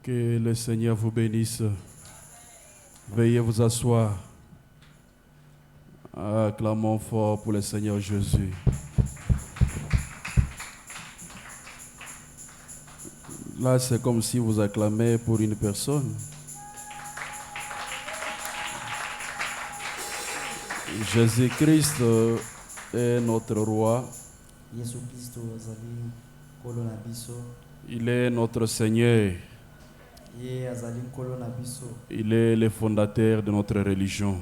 Que le Seigneur vous bénisse. Veuillez vous asseoir. Acclamons fort pour le Seigneur Jésus. Là, c'est comme si vous acclamez pour une personne. Jésus-Christ est notre roi. Il est notre Seigneur. Il est le fondateur de notre religion.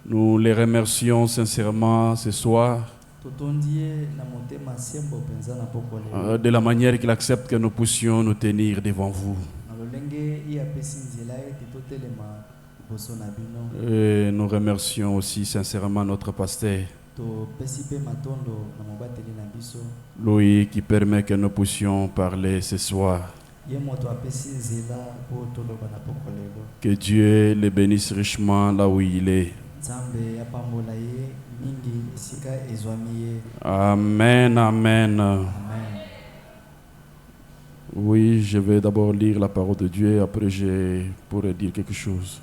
Nous les remercions sincèrement ce soir de la manière qu'il accepte que nous puissions nous tenir devant vous. Et nous remercions aussi sincèrement notre pasteur, Louis, qui permet que nous puissions parler ce soir. Que Dieu le bénisse richement là où il est. Amen, amen. Oui, je vais d'abord lire la parole de Dieu et après je pourrai dire quelque chose.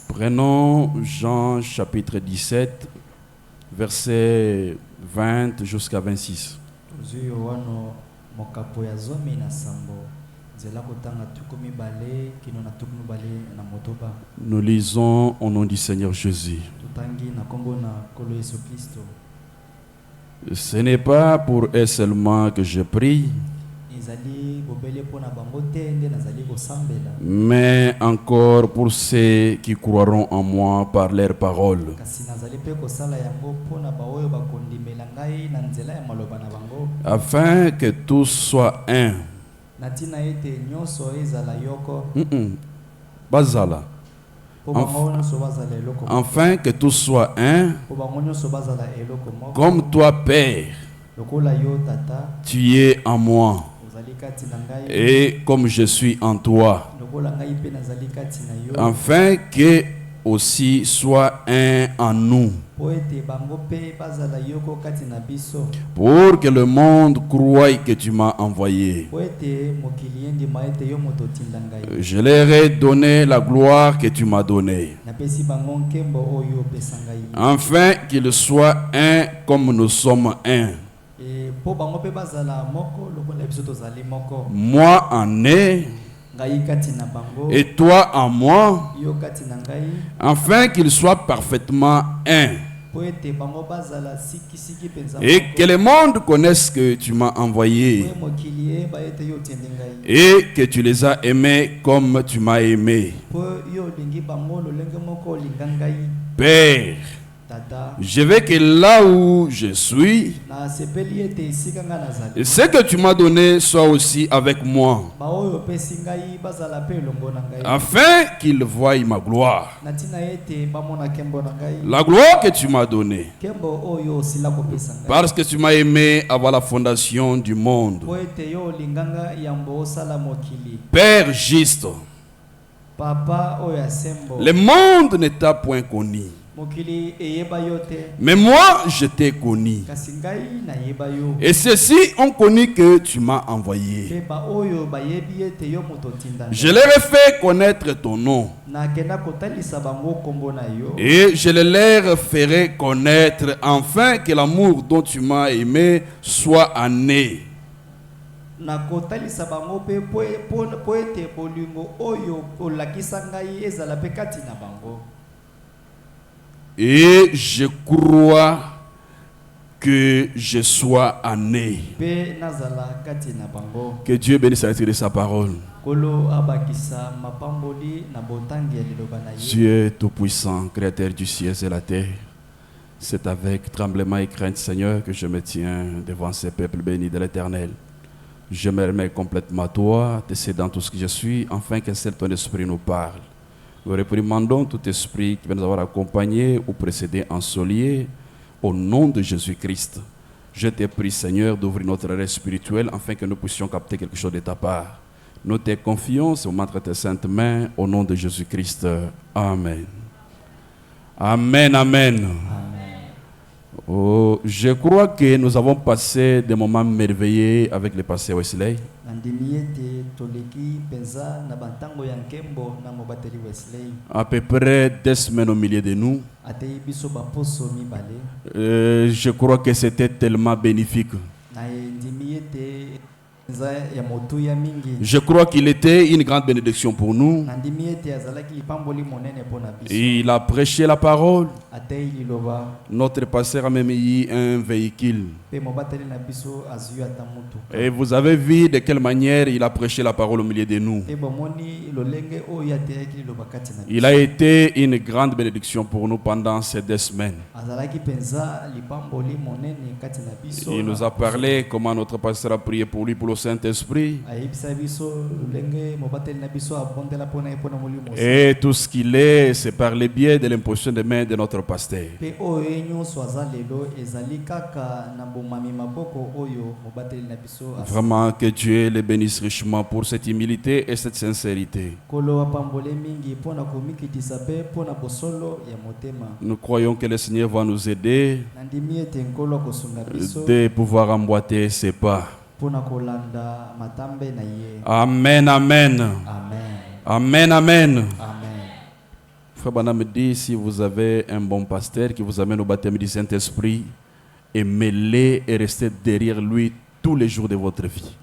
Prenons Jean chapitre 17, versets 20 jusqu'à 26. Nous lisons au nom du Seigneur Jésus. Ce n'est pas pour eux seulement que je prie, mais encore pour ceux qui croiront en moi par leurs paroles, afin que tous soient un. Bazala. Enfin que tous soient un, comme toi, Père, tu es en moi, et comme je suis en toi, afin que aussi soit un en nous, pour que le monde croie que tu m'as envoyé. Je leur ai donné la gloire que tu m'as donnée, afin qu'ils soient un comme nous sommes un. Moi en ai, et toi en moi, afin qu'ils soient parfaitement un. Et que le monde connaisse que tu m'as envoyé et que tu les as aimés comme tu m'as aimé. Père, je veux que là où je suis, ce que tu m'as donné soit aussi avec moi, afin qu'ils voient ma gloire. La gloire que tu m'as donnée, parce que tu m'as aimé avant la fondation du monde. Père juste, le monde ne t'a point connu, mais moi je t'ai connu, et ceux-ci ont connu que tu m'as envoyé. Je leur ai fait connaître ton nom, et je le leur ferai connaître, afin que l'amour dont tu m'as aimé soit en eux. Et je crois que je sois en eux. Que Dieu bénisse la lecture de sa parole. Dieu tout-puissant, créateur du ciel et la terre, c'est avec tremblement et crainte, Seigneur, que je me tiens devant ces peuples bénis de l'Éternel. Je me remets complètement à toi, te cédant tout ce que je suis, afin que seul ton esprit nous parle. Nous réprimandons tout esprit qui va nous avoir accompagnés ou précédés en solier, au nom de Jésus-Christ. Je te prie, Seigneur, d'ouvrir notre rêve spirituel afin que nous puissions capter quelque chose de ta part. Nous te confions au moment de tes saintes mains, au nom de Jésus-Christ. Amen. Amen, amen. Oh, je crois que nous avons passé des moments merveilleux avec le pasteur Wesley. À peu près 2 semaines au milieu de nous. Je crois que c'était tellement bénéfique. Je crois qu'il était une grande bénédiction pour nous. Il a prêché la parole. Notre pasteur a même eu un véhicule. Et vous avez vu de quelle manière il a prêché la parole au milieu de nous. Il a été une grande bénédiction pour nous pendant ces 2 semaines. Il nous a parlé comment notre pasteur a prié pour lui, pour le Saint-Esprit. Et tout ce qu'il est, c'est par le biais de l'imposition des mains de notre pasteur. Vraiment que Dieu les bénisse richement pour cette humilité et cette sincérité. Nous croyons que le Seigneur va nous aider de pouvoir emboîter ses pas. Amen, amen. Amen, amen. Frère Branham me dit, si vous avez un bon pasteur qui vous amène au baptême du Saint-Esprit, aimez-le et restez derrière lui tous les jours de votre vie.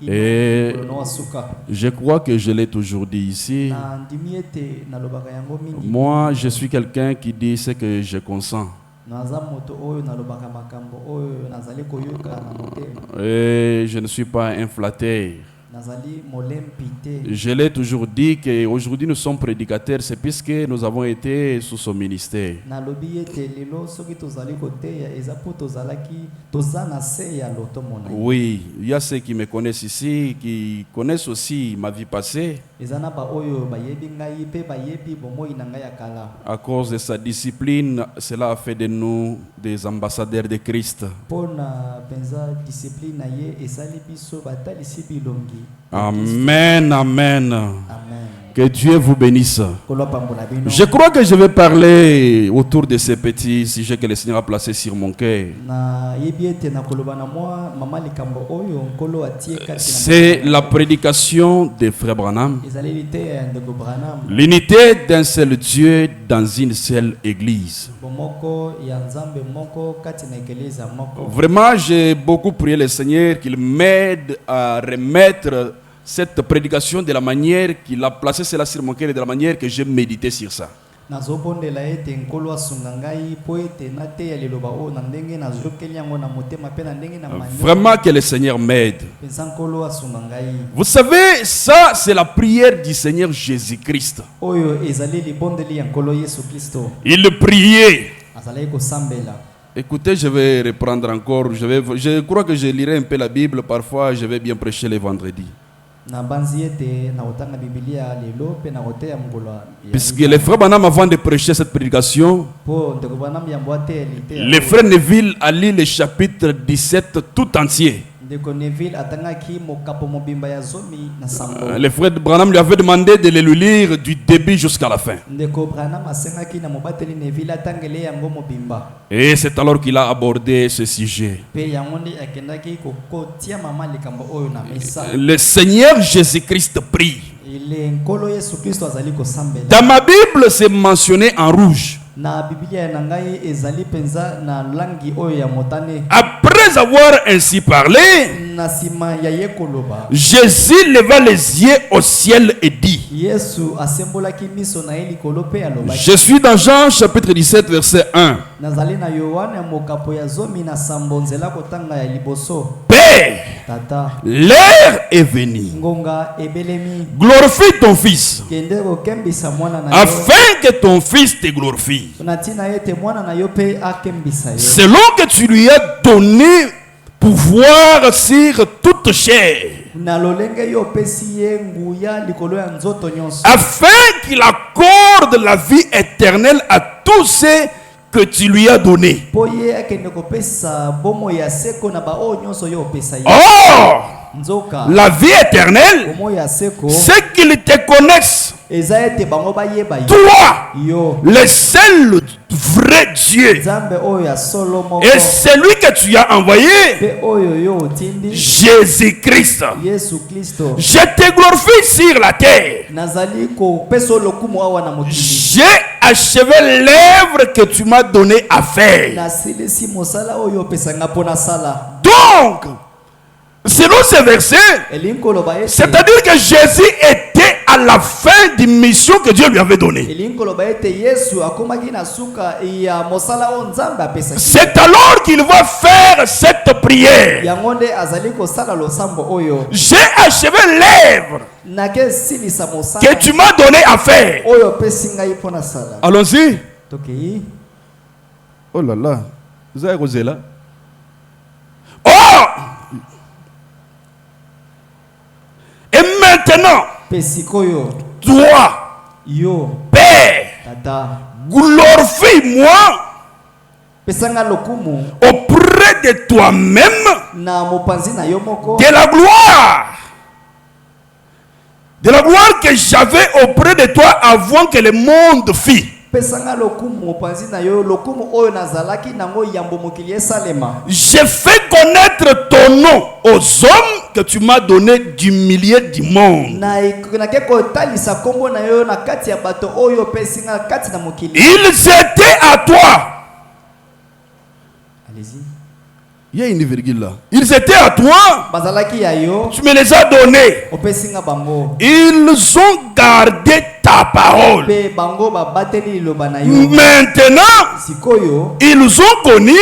Et je crois que je l'ai toujours dit ici. Moi, je suis quelqu'un qui dit ce que je consens. Et je ne suis pas un flatteur. Je l'ai toujours dit qu'aujourd'hui nous sommes prédicateurs, c'est puisque nous avons été sous son ministère. Oui, il y a ceux qui me connaissent ici, qui connaissent aussi ma vie passée. À cause de sa discipline, cela a fait de nous des ambassadeurs de Christ. Amen, amen. Que Dieu vous bénisse. Je crois que je vais parler autour de ces petits sujets que le Seigneur a placés sur mon cœur. C'est la prédication de Frère Branham. L'unité d'un seul Dieu dans une seule église. Vraiment, j'ai beaucoup prié le Seigneur qu'il m'aide à remettre cette prédication de la manière qu'il a placé cela sur mon cœur et de la manière que j'ai médité sur ça. Vraiment que le Seigneur m'aide. Vous savez, ça c'est la prière du Seigneur Jésus-Christ. Il priait. Écoutez, je vais reprendre encore. Je crois que je lirai un peu la Bible. Parfois, je vais bien prêcher les vendredis. Puisque les frères Branham, avant de prêcher cette prédication, le frère Neville a lu le chapitre 17 tout entier. Le frère Branham lui avait demandé de le lire du début jusqu'à la fin. Et c'est alors qu'il a abordé ce sujet. Le Seigneur Jésus-Christ prie. Dans ma Bible, c'est mentionné en rouge. Après avoir ainsi parlé, Jésus leva les yeux au ciel et dit: je suis dans Jean chapitre 17 verset 1. Père, l'heure est venue. Glorifie ton Fils, afin que ton Fils te glorifie, selon que tu lui as donné pouvoir sur toute chair, afin qu'il accorde la vie éternelle à tous ceux que tu lui as donné. Po ye akende kopesa bomo ya seko na ba o nyonso yo opesa ye. Or, Nzoka la vie éternelle, bomo ya seko c'est qu'ils te connaissent, eza ete bango bayeba yo. toi, Yo le seul vrai Dieu, Nzambe oyo ya solo moko. et celui que tu as envoyé, Pe oyo yo otindi Jésus-Christ. Yesu Kristo. Je te glorifie sur la terre. Nazali ko peso lokumu awa na mokili. J'ai achevé l'œuvre que tu m'as donné à faire. Na silisi mosala oyo opesanga pona sala. Donc, selon ce verset, Elinko loba ete. c'est-à-dire que Jésus était à la fin d'une mission que Dieu lui avait donnée. Elinko loba ete Yesu akomaki na suka ya mosala o Nzambe apesa. C'est alors qu'il va faire cette prière. Yango nde azali kosala losambo oyo. J'ai achevé l'œuvre Nake silisa mosala. que tu m'as donné à faire. Oyo pesi ngai pona sala. Allons-y. Tokei. Oh là là. Vous avez osé là. Oh! Et maintenant, Pesikoyo. toi, Yo. Père, Tata. glorifie-moi Pesanga lokumu. auprès de toi-même Na mopanzi na yo moko. de la gloire. De la gloire que j'avais auprès de toi avant que le monde fît. Pesanga lokumu mopanzi na yo lokumu oyo nazalaki nango yambo mokili esalema. J'ai fait connaître ton nom aux hommes que tu m'as donné du milieu du monde. Na ke kotalisa kombo na yo na kati ya bato oyo pesinga kati na mokili. Ils étaient à toi. Allez-y. Il y a une virgule là. Ils étaient à toi. Bazalaki ya yo. Tu me les as donnés. Opesinga bango. Ils ont gardé ta parole. Pe bango ba bateli loba na yo. Maintenant, Sikoyo. ils ont connu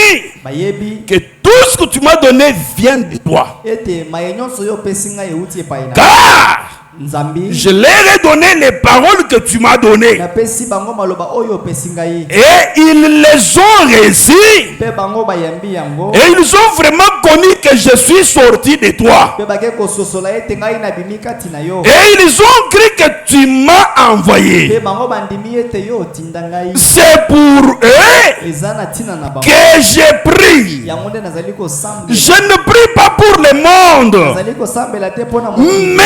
Bayebi. que tout ce que tu m'as donné vient de toi. Ete mayenyonso yo pesinga euti epai na. Car Nzambi. je leur ai donné les paroles que tu m'as données. Na pesi bango maloba oyo pesinga yi. Et ils les ont réussi. Pe bango bayambi yango. Et ils ont vraiment connu que je suis sorti de toi. Pe bake kososola ete ngai na bimika tina yo. Et ils ont cru que tu m'as envoyé. Pe bango bandimi ete yo otinda ngai. C'est pour eux Eza na tina na bango. que j'ai pris. Yango nde nazali kosambela. Je ne prie pas pour le monde, Nazali kosambela te pona mokili. mais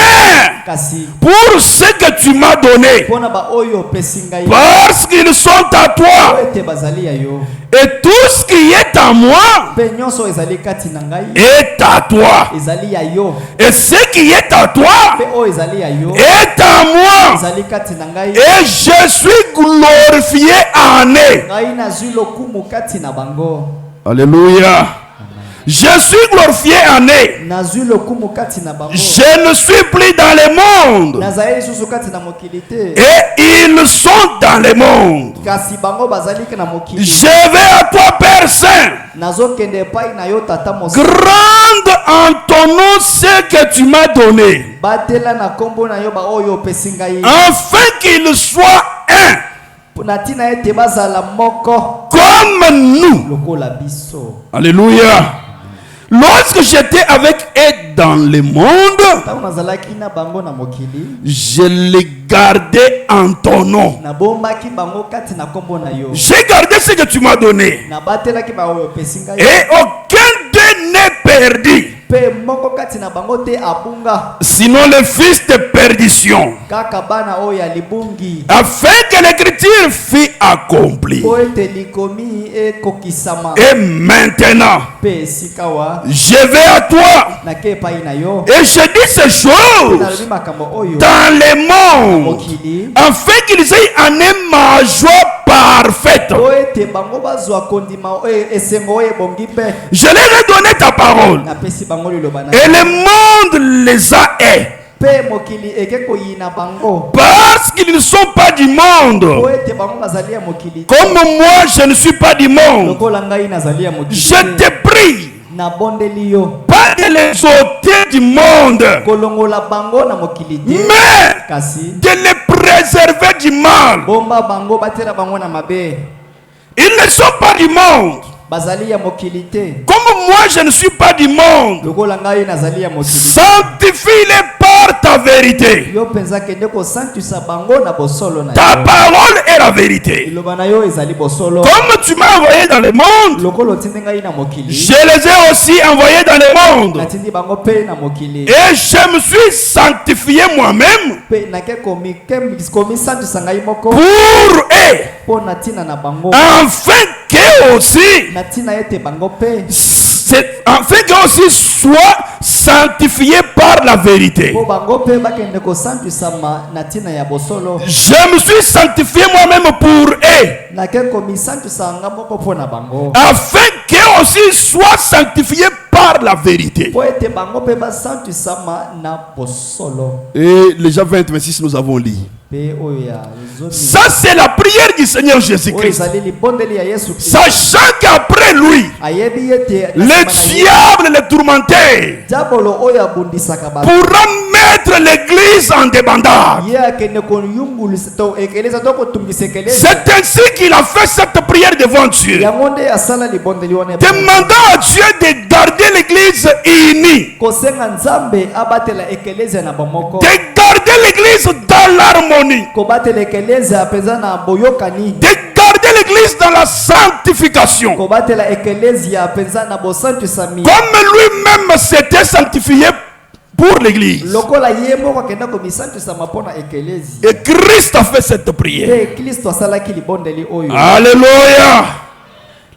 Kasi pour ce que tu m'as donné. pona ba oyo pesinga yi. Parce qu'ils sont à toi. Ete bazali ya yo. Et tout ce qui est à moi Pe nyonso ezali kati na ngai. est à toi. Ezali ya yo. Et ce qui est à toi Pe oyo ezali ya yo. est à moi. Ezali kati na ngai. Et je suis glorifié en eux. Ngai nazwi lokumu kati na bango. Alléluia. Je suis glorifié en eux. Nazwi lokumu kati na bango. Je ne suis plus dans le monde. Nazali susu kati na mokili te. Et ils sont dans le monde. Kasi bango bazali ke na mokili. Je vais à toi, Père Saint. Nazokende epai na yo tata mosi. Grande en ton nom ce que tu m'as donné. Batela na kombo na yo ba oyo opesi ngai. Afin qu'ils soient un. Na tina ete bazala moko. Comme nous. Lokola biso. Alléluia. Lorsque j'étais avec eux dans le monde, Tango nazalaki na bango na mokili. je les gardais en ton nom. Na bombaki bango kati na kombo na yo. J'ai gardé ce que tu m'as donné. Na batelaki ba oyo opesi ngai. Et aucun d'eux n'est perdu. Pe moko kati na bango te abunga. Sinon le fils de perdition. Kaka bana oyo ya libungi. Afin que l'écriture fût accomplie. Po ete likomi ekokisama. Et maintenant, Pe sikawa. je vais à toi. Na ke epai na yo. Et je dis ces choses Nalobi makambo oyo. dans le monde. Mokili. Afin qu'ils aient en eux ma joie parfaite. Po ete bango bazwa kondima oyo esengo oyo ebongi pe. Je leur ai donné ta parole. Na pesi bango liloba na. Et le monde les a aimés. Pe mokili eke koyina bango. Parce qu'ils ne sont pas du Po monde. ete bango bazali ya mokili. Comme moi, je ne suis pas du monde. Lokola ngai nazali ya mokili. Je te prie, Na bondeli yo. pas de les ôter du monde, Kolongola bango na mokili te. mais Kasi de les préserver du mal. bomba bango batela bango na mabe. Ils ne sont pas du monde. Bazali ya mokili te. Comme moi, je ne suis pas du monde. Lokola ngai nazali ya mokili. Sanctifie-les par ta la vérité. Yo penza kende ko sanctifia bango na bosolo na yo. Ta parole est la vérité. Iloba na yo ezali bosolo. Comme tu m'as envoyé dans le monde, Lokolo tindenga ina mokili. je les ai aussi envoyés dans le monde. Natindi bango pe na mokili. Et je me suis sanctifié moi-même Pe na ke komi sanctifia ngai moko. pour eux, Po natina na bango. afin qu'eux aussi, Natina ete bango pe. afin qu'eux aussi soient sanctifiés par la vérité. Po bango pe bakende ko sanctifia natina ya bosolo. Je me suis sanctifié moi-même pour eux, Na ke komi sanctifia nga moko po na bango. afin qu'eux aussi soient sanctifiés par la vérité. Po ete bango pe ba sanctifia na bosolo. Et les Jean 20, 26, nous avons lu. Pe oya zomi. Ça, c'est la prière du Seigneur Jésus-Christ. Ezali libondeli ya Yesu Kristo. Sachant qu'après lui, Ayebi ete le diable, le tourmenté, diabolo oyo abundisaka bato. pourra mettre l'église en débandade. Ye akende konyungulisa to ekeleza to kotungisa ekeleza. C'est ainsi qu'il a fait cette prière devant Dieu, Yango nde asala libondeli wana. demandant à Dieu de garder l'église unie, Kosenga Nzambe abatela ekeleza na bomoko. de garder l'église dans l'harmonie, Kobatela ekeleza peza na boyokani. de garder l'église dans la sanctification, Kobatela ekeleza peza na bosantisami. comme lui-même s'était sanctifié pour l'église. Lokola ye moko akenda komisantisa mapona ekelezi. Et Christ a fait cette prière. Pe Kristo asalaki libondeli oyo. Alléluia.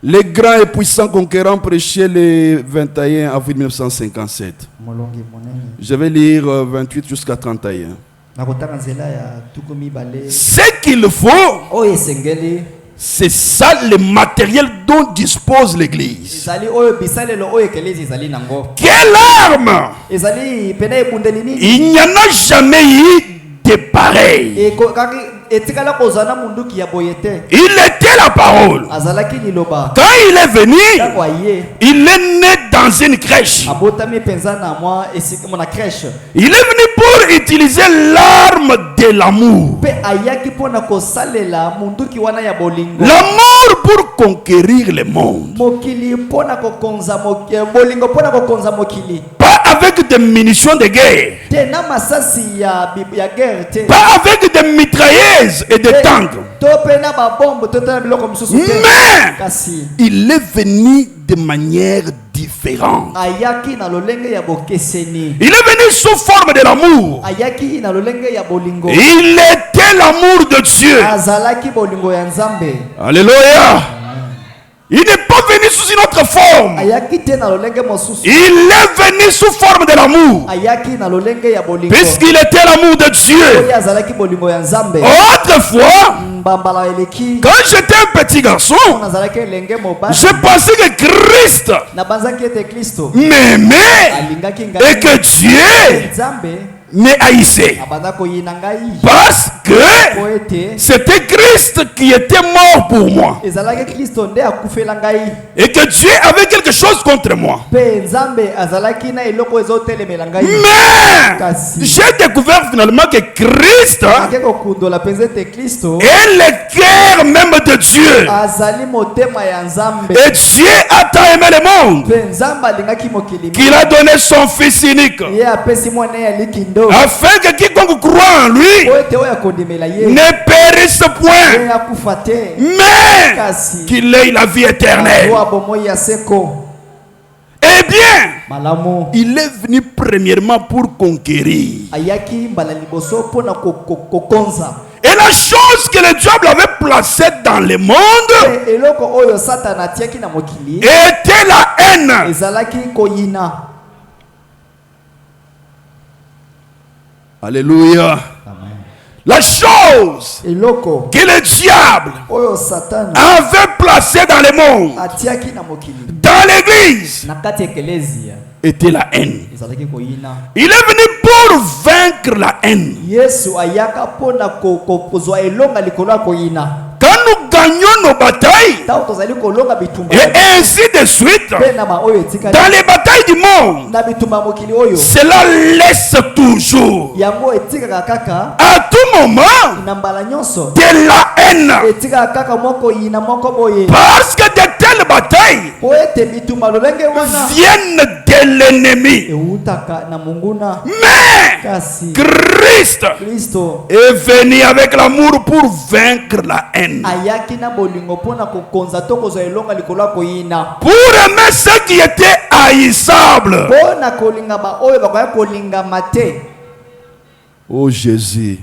Les grands et puissants conquérants prêchaient le 21 avril 1957. Molongi monene. Je vais lire 28 jusqu'à 31. Nakotaka nzela ya tuku mibale. Ce qu'il faut, Oyo esengeli. c'est ça le matériel dont dispose l'église. Ezali oyo bisalelo oyo ekelezi ezali nango. Quelle arme! Ezali pena ebundeli nini? Il n'y en a jamais eu de pareil. Kaki etikala kozana munduki ya boyete. Il était la parole. Azalaki liloba. Quand il est venu, Tako aye. il est né dans une crèche. Abotami penza na mwa esika mona crèche. Il est venu pour utiliser l'arme de l'amour. Pe ayaki pona kosalela munduki wana ya bolingo. L'amour pour conquérir le monde. Mokili pona kokonza mokili. Bolingo pona kokonza mokili. Pas avec des munitions de guerre. Te na masasi ya guerre te. Pas avec des mitrailleuses et des tanks. To pe na ba bombe to ta biloko misusu te. Mais Kasi il est venu de manière différente. ayaki na lolenge ya bokeseni. Il est venu sous forme de l'amour. Ayaki na lolenge ya bolingo. Il était l'amour de Dieu. Azalaki bolingo ya Nzambe. Alléluia. Il n'est pas venu sous une autre forme. Ayaki te na lolenge mosusu. Il est venu sous forme de l'amour. Ayaki na lolenge ya bolingo. Puisqu'il était l'amour de Dieu. Oyo azalaki bolingo ya Nzambe. Autrefois, Mbambala eleki. quand j'étais un petit garçon, Nazalaki elenge mobali. je pensais que Christ Na banzaki ete Kristo. m'aimait Alingaki et ngai. que Dieu Nzambe me haïssait. abanda koyina ngai. Parce que Po ete c'était Christ qui était mort pour moi. ezalaki Kristo nde akufela ngai. Et que Dieu avait quelque chose contre moi. Pe Nzambe azalaki na eloko ezotelemela ngai. Mais Kasi j'ai découvert finalement que Christ ake kokundola penza ete Kristo est le cœur même de Dieu. azali motema ya Nzambe. Et Dieu a tant aimé le monde Pe Nzambe alingaki mokili. qu'il a donné son Fils unique, Ye apesi mwana ya likindo. afin que quiconque croit en lui Po ete oyo akondimela ye. ne périsse point, Ye akufa te. mais Kasi qu'il ait la vie éternelle. Oyo bomoi ya seko. Eh bien, Malamu. il est venu premièrement pour conquérir. Ayaki mbala liboso pona kokonza. Et la chose que le diable avait placée dans le monde Pe eloko oyo Satan atiaki na mokili. était la haine. Ezalaki koyina. Alléluia. Amen. La chose Eloko que le diable oyo Satan avait placée dans le monde, atiaki na mokili. dans l'église, Na kati ekelezia. était la haine. Ezalaki koyina. Il est venu pour vaincre la haine. Yesu ayaka pona kozwa elonga likolo ya koyina. Quand nous gagnons nos batailles, Tango tozali kolonga bitumba. et ainsi de suite, Pe na ma oyo etikali. dans les batailles du monde, na bitumba mokili oyo cela laisse toujours, yango etikaka kaka à tout moment, na mbala nyonso de la haine. etikaka kaka moko yina moko boye Parce que de telles batailles po ete bitumba lolenge wana viennent de l'ennemi. eutaka na munguna Mais kasi Christ Kristo est venu avec l'amour pour vaincre la haine. ayaki na bolingo mpona kokonza to kozwa elonga likolo ya koyina Pour aimer ceux qui étaient haïssables. mpona kolinga baoyo bakoya kolingama te. Oh Jésus.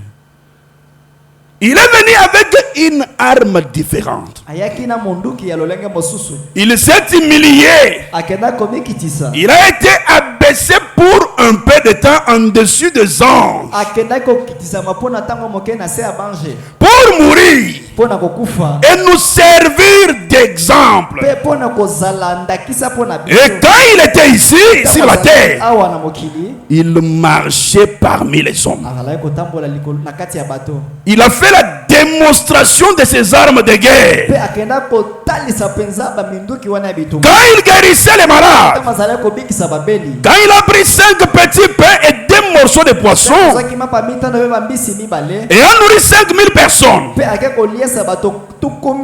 Il est venu avec une arme différente. ayaki na monduki ya lolenge mosusu Il s'est humilié. akenda komikitisa Il a été abaissé pour un peu de temps en dessus des anges. akenda kokitisama mpona ntango moke na se ya bange Pour mourir mpona kokufa et nous servir d'exemple. mpe mpona kozala ndakisa mpona Et quand il était ici, sur la terre, awa na mokili il marchait parmi les hommes. azalaki kotambola likolo na kati ya bato Il a fait la démonstration de ses armes de guerre. mpe akenda kotalisa mpenza baminduki wana ya bitumba Quand il guérissait les malades, ntango azalaki kobikisa babeli quand il a pris 5 petits pains et 2 morceaux de poisson azwaki mapa mitano mpe bambisi mibale et a nourri 5000 personnes, mpe ake koliesa bato tuku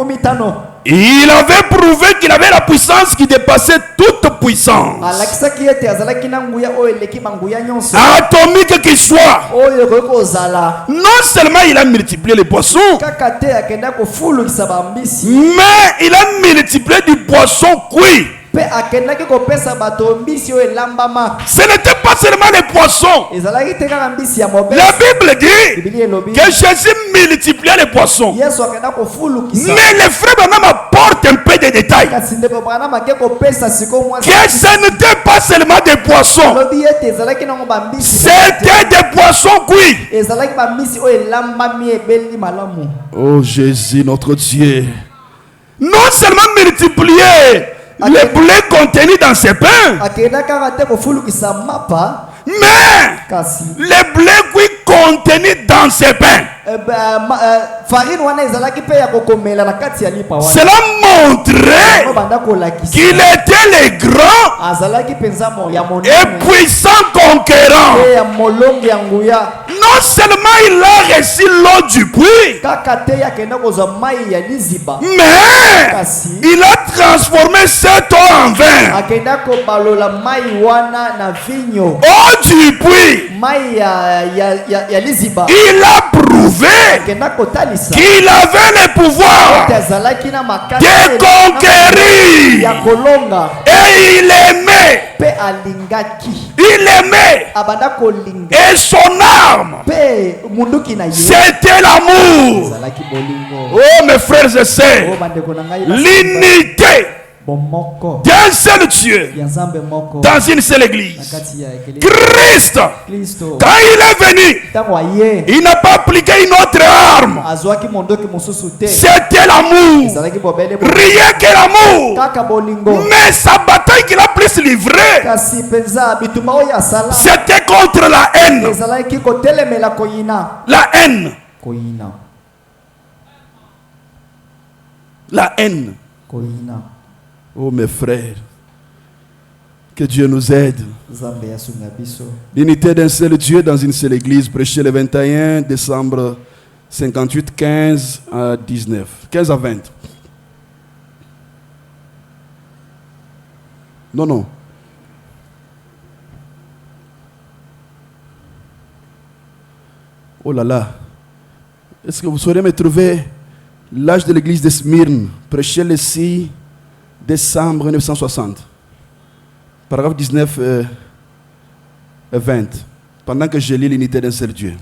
mitano il avait prouvé qu'il avait la puissance qui dépassait toute puissance. alakisaki ete azalaki na nguya oyo eleki banguya nyonso Atomique qu'il soit. oyo ekoki kozala Non seulement il a multiplié les poissons, kaka te akenda kofulukisa bambisi mais il a multiplié du poisson cuit. mpe akendaki kopesa bato mbisi oyo elambama Ce n'était pas seulement les poissons. ezalaki te kaka mbisi ya mobesi La Bible dit bibili elobi que Jésus multipliait les poissons. yesu akenda kofulukisa Mais les frères Branham apportent un peu de détails. kasi ndeko branam ake kopesa siko mwa Que ce n'était pas seulement des poissons. alobi ete ezalaki nango bambisi C'était des poissons cuits. ezalaki bambisi oyo elambami ebeli malamu Oh Jésus, notre Dieu. Non seulement multiplier les blés contenus dans ces pains, akenda kaka te kofulukisa mapa mais kasi les blés cuits contenus dans ces pains. farine wana ezalaki mpe ya kokomela na kati ya lipa wana Cela montrait banda kolakisa qu'il était le grand azalaki mpenza ya et monene puissant conquérant. pe ya molongi ya nguya Non seulement il a reçu l'eau du puits, kaka te akenda kozwa mai ya liziba mais kasi il a transformé cette eau en vin. akenda kobalola mai wana na vinyo Eau du puits. mai ya liziba Il a prouvé akenda kotalisa qu'il avait le pouvoir ete azalaki na makasi de conquérir. ya kolonga Et il aimait. mpe alingaki Il aimait. abanda kolinga Et son arme, mpe munduki na ye c'était l'amour. ezalaki bolingo Oh mes frères et o sœurs, bandeko na ngai l'unité bomoko d'un seul Dieu ya nzambe moko dans une seule na église. kati ya ekelise Christ, kristo quand il est venu, ntango aye il n'a pas appliqué une autre arme. azwaki mondoki mosusu te C'était l'amour. ezalaki bobele Rien que l'amour. kaka bolingo Mais sa bataille qu'il a plus livrée, kasi mpenza bitumba oyo asala c'était contre la haine. ezalaki kotelemela koyina La haine. koyina La haine. koyina Oh mes frères, que Dieu nous aide. nzambe yasunga biso L'unité d'un seul Dieu dans une seule église, prêché le 21 décembre 58, 15 à 19, 15 à 20. Non. Oh là là. Est-ce que vous saurez me trouver l'âge de l'église de Smyrne, prêché le 6 décembre 1960. Paragraphe 19 et 20. Pendant que je lis l'unité d'un seul Dieu.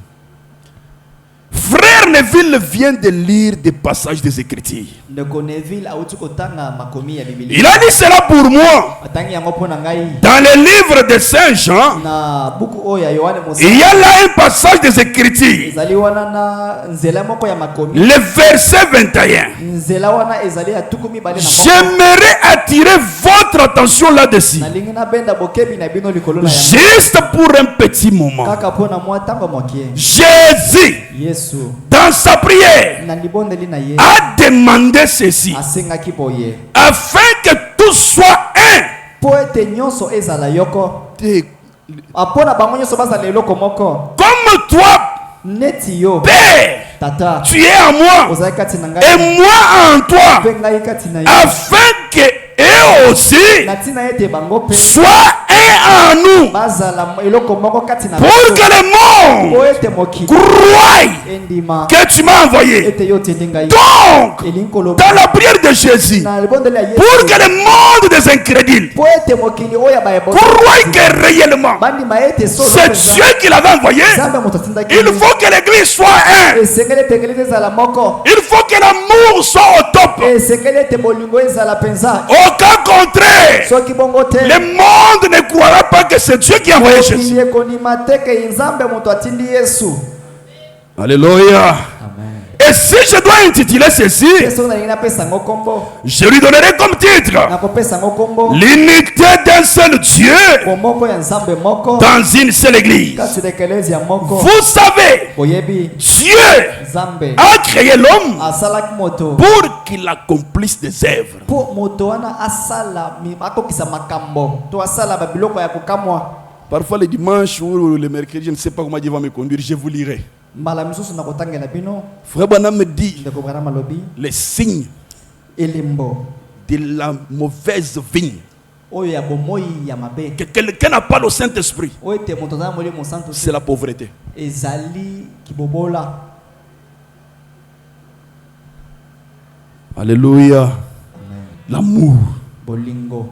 Frère Neville vient de lire des passages des Écritures. Il a dit cela pour moi. Dans le livre de Saint Jean, il y a là un passage des Écritures. Le verset 21. J'aimerais attirer votre attention là-dessus. Juste pour un petit moment. Jésus, dans sa prière, a demandé ceci, afin que tout soit un, faut ete nyonso ezala yoko apona bango nyonso bazala eloko moko comme toi neti yo Père, tata tu es en moi ozali kati na ngai et moi en toi, mpe ngai kati na yo afin que eux aussi na ntina ete bango mpe soient un en nous, bazala eloko moko kati na pour que le monde po ete mokili croie endima que tu m'as envoyé. ete yo otindi ngai Donc, elingi koloba dans la prière de Jésus, na libondeli ya pour yesu que le monde des incrédules po ete mokili oyo ya bayebosi croie que réellement bandima ete solo c'est Dieu qui l'avait envoyé, nzambe moto atindaki il faut que l'église soit un. esengeli ete eglise ezala moko Il faut que l'amour soit au top. esengeli ete bolingo ezala mpenza Au cas contraire, soki bongo te le monde ne croira pas que c'est Dieu qui a envoyé Jésus. mokili ekonima te ke nzambe moto atindi yesu Alléluia. Et si je dois intituler ceci, te soki nalingi napesa yango nkombo je lui donnerai comme titre nakopesa yango nkombo l'unité d'un seul Dieu bomoko ya nzambe moko dans une seule église. kati na ekelezi ya moko Vous savez, boyebi Dieu nzambe a créé l'homme asalaki moto pour qu'il accomplisse des œuvres. mpo moto wana asala akokisa makambo to asala babiloko ya kokamwa Parfois le dimanche ou le mercredi, je ne sais pas comment Dieu va me conduire, je vous lirai. mbala misusu nakotangela bino Frère Branham me dit ndeko Branham alobi les signes elembo de la mauvaise vigne. oyo ya bomoi ya mabe Que quelqu'un n'a pas le Saint-Esprit, oyo ete moto azala molimo santo c'est la pauvreté. ezali kibobola. Alléluia. L'amour. Bolingo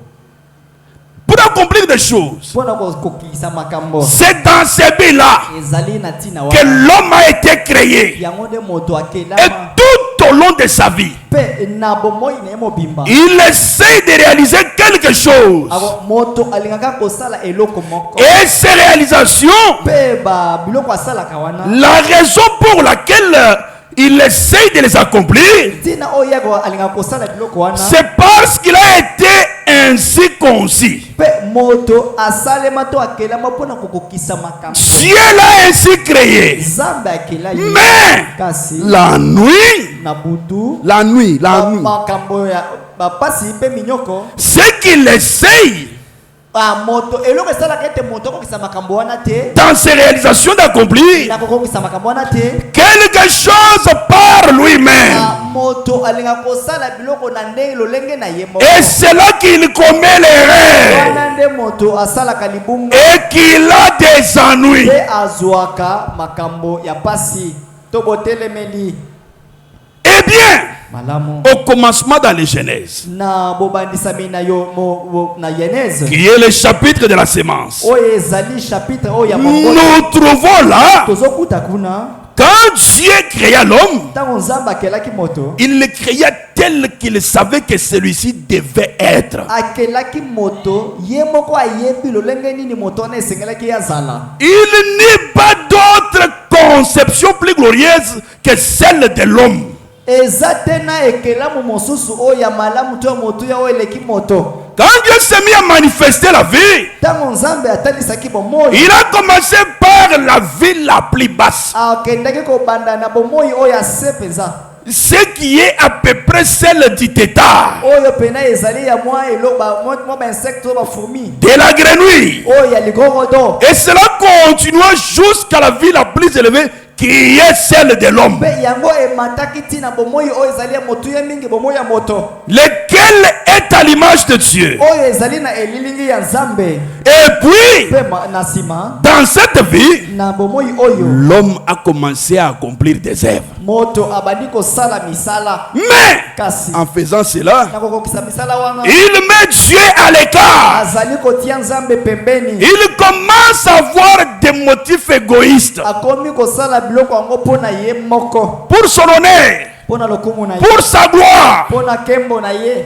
Pour accomplir des choses, mpona kokokisa makambo c'est dans ces buts-là ezali na ntina que wana l'homme a été créé. yango nde moto Et akelama tout au long de sa vie, mpe na bomoi na ye mobimba il essaie de réaliser quelque chose. ako moto alingaka kosala eloko moko Et ces réalisations, mpe biloko asalaka wana la raison pour laquelle il essaie de les accomplir, ntina oyo yako alingaka kosala biloko wana c'est parce qu'il a été ainsi conçu. mpe moto asalema to akelama mpona kokokisa makambo Dieu l'a ainsi créé. nzambe akela ye Mais kasi la nuit, na butu la nuit, makambo ya bapasi mpe minyoko ce qu'il essaye moto eloko esalaka ete moto akokisa makambo wana te dans ses réalisations d'accomplir na kokokisa makambo wana te quelque chose par lui-même. moto alingaka kosala biloko na ndenge lolenge na ye moko Et c'est là qu'il commet l'erreur wana nde moto asalaka libunga et qu'il a des ennuis. mpe azwaka makambo ya pasi to botelemeli Eh bien, malamu au commencement dans les Genèse, na bobandisami na yo na Genèse qui est le chapitre de la sémence, oyo ezali chapitre oyo ya nous trouvons là, tozokuta kuna quand Dieu créa l'homme, ntango nzambe akelaki moto il le créa tel qu'il savait que celui-ci devait être. akelaki moto ye moko ayebi lolenge nini moto wana esengelaki azala Il n'y a pas d'autre conception plus glorieuse que celle de l'homme. eza te na ekelamu mosusu oyo ya malamu to ya motuya oyo eleki moto Quand Dieu s'est mis à manifester la vie, ntango nzambe atalisaki bomoi il a commencé par la vie la plus basse. akendaki kobanda na bomoi oyo ase mpenza Ce qui est à peu près celle du tétard, oyo pena ezali ya mwa mwa bainsecte oyo bafourmi de la grenouille. oyo ya ligorodo Et cela continua jusqu'à la vie la plus élevée qui est celle de l'homme, mpe yango emataki ntina bomoi oyo ezali ya motuya mingi bomoi ya moto lequel est à l'image de Dieu. oyo ezali na elilingi ya nzambe Et puis, mpe na nsima dans cette vie, na bomoi oyo l'homme a commencé à accomplir des œuvres. moto abandi kosala misala Mais, kasi en faisant cela, na kokokisa misala wana il met Dieu à l'écart. azali kotia nzambe pembeni Il commence à avoir des motifs égoïstes akomi kosala biloko yango mpo na ye moko pour son honneur, mpo na lokumu na ye pour sa gloire. mpo na nkembo na ye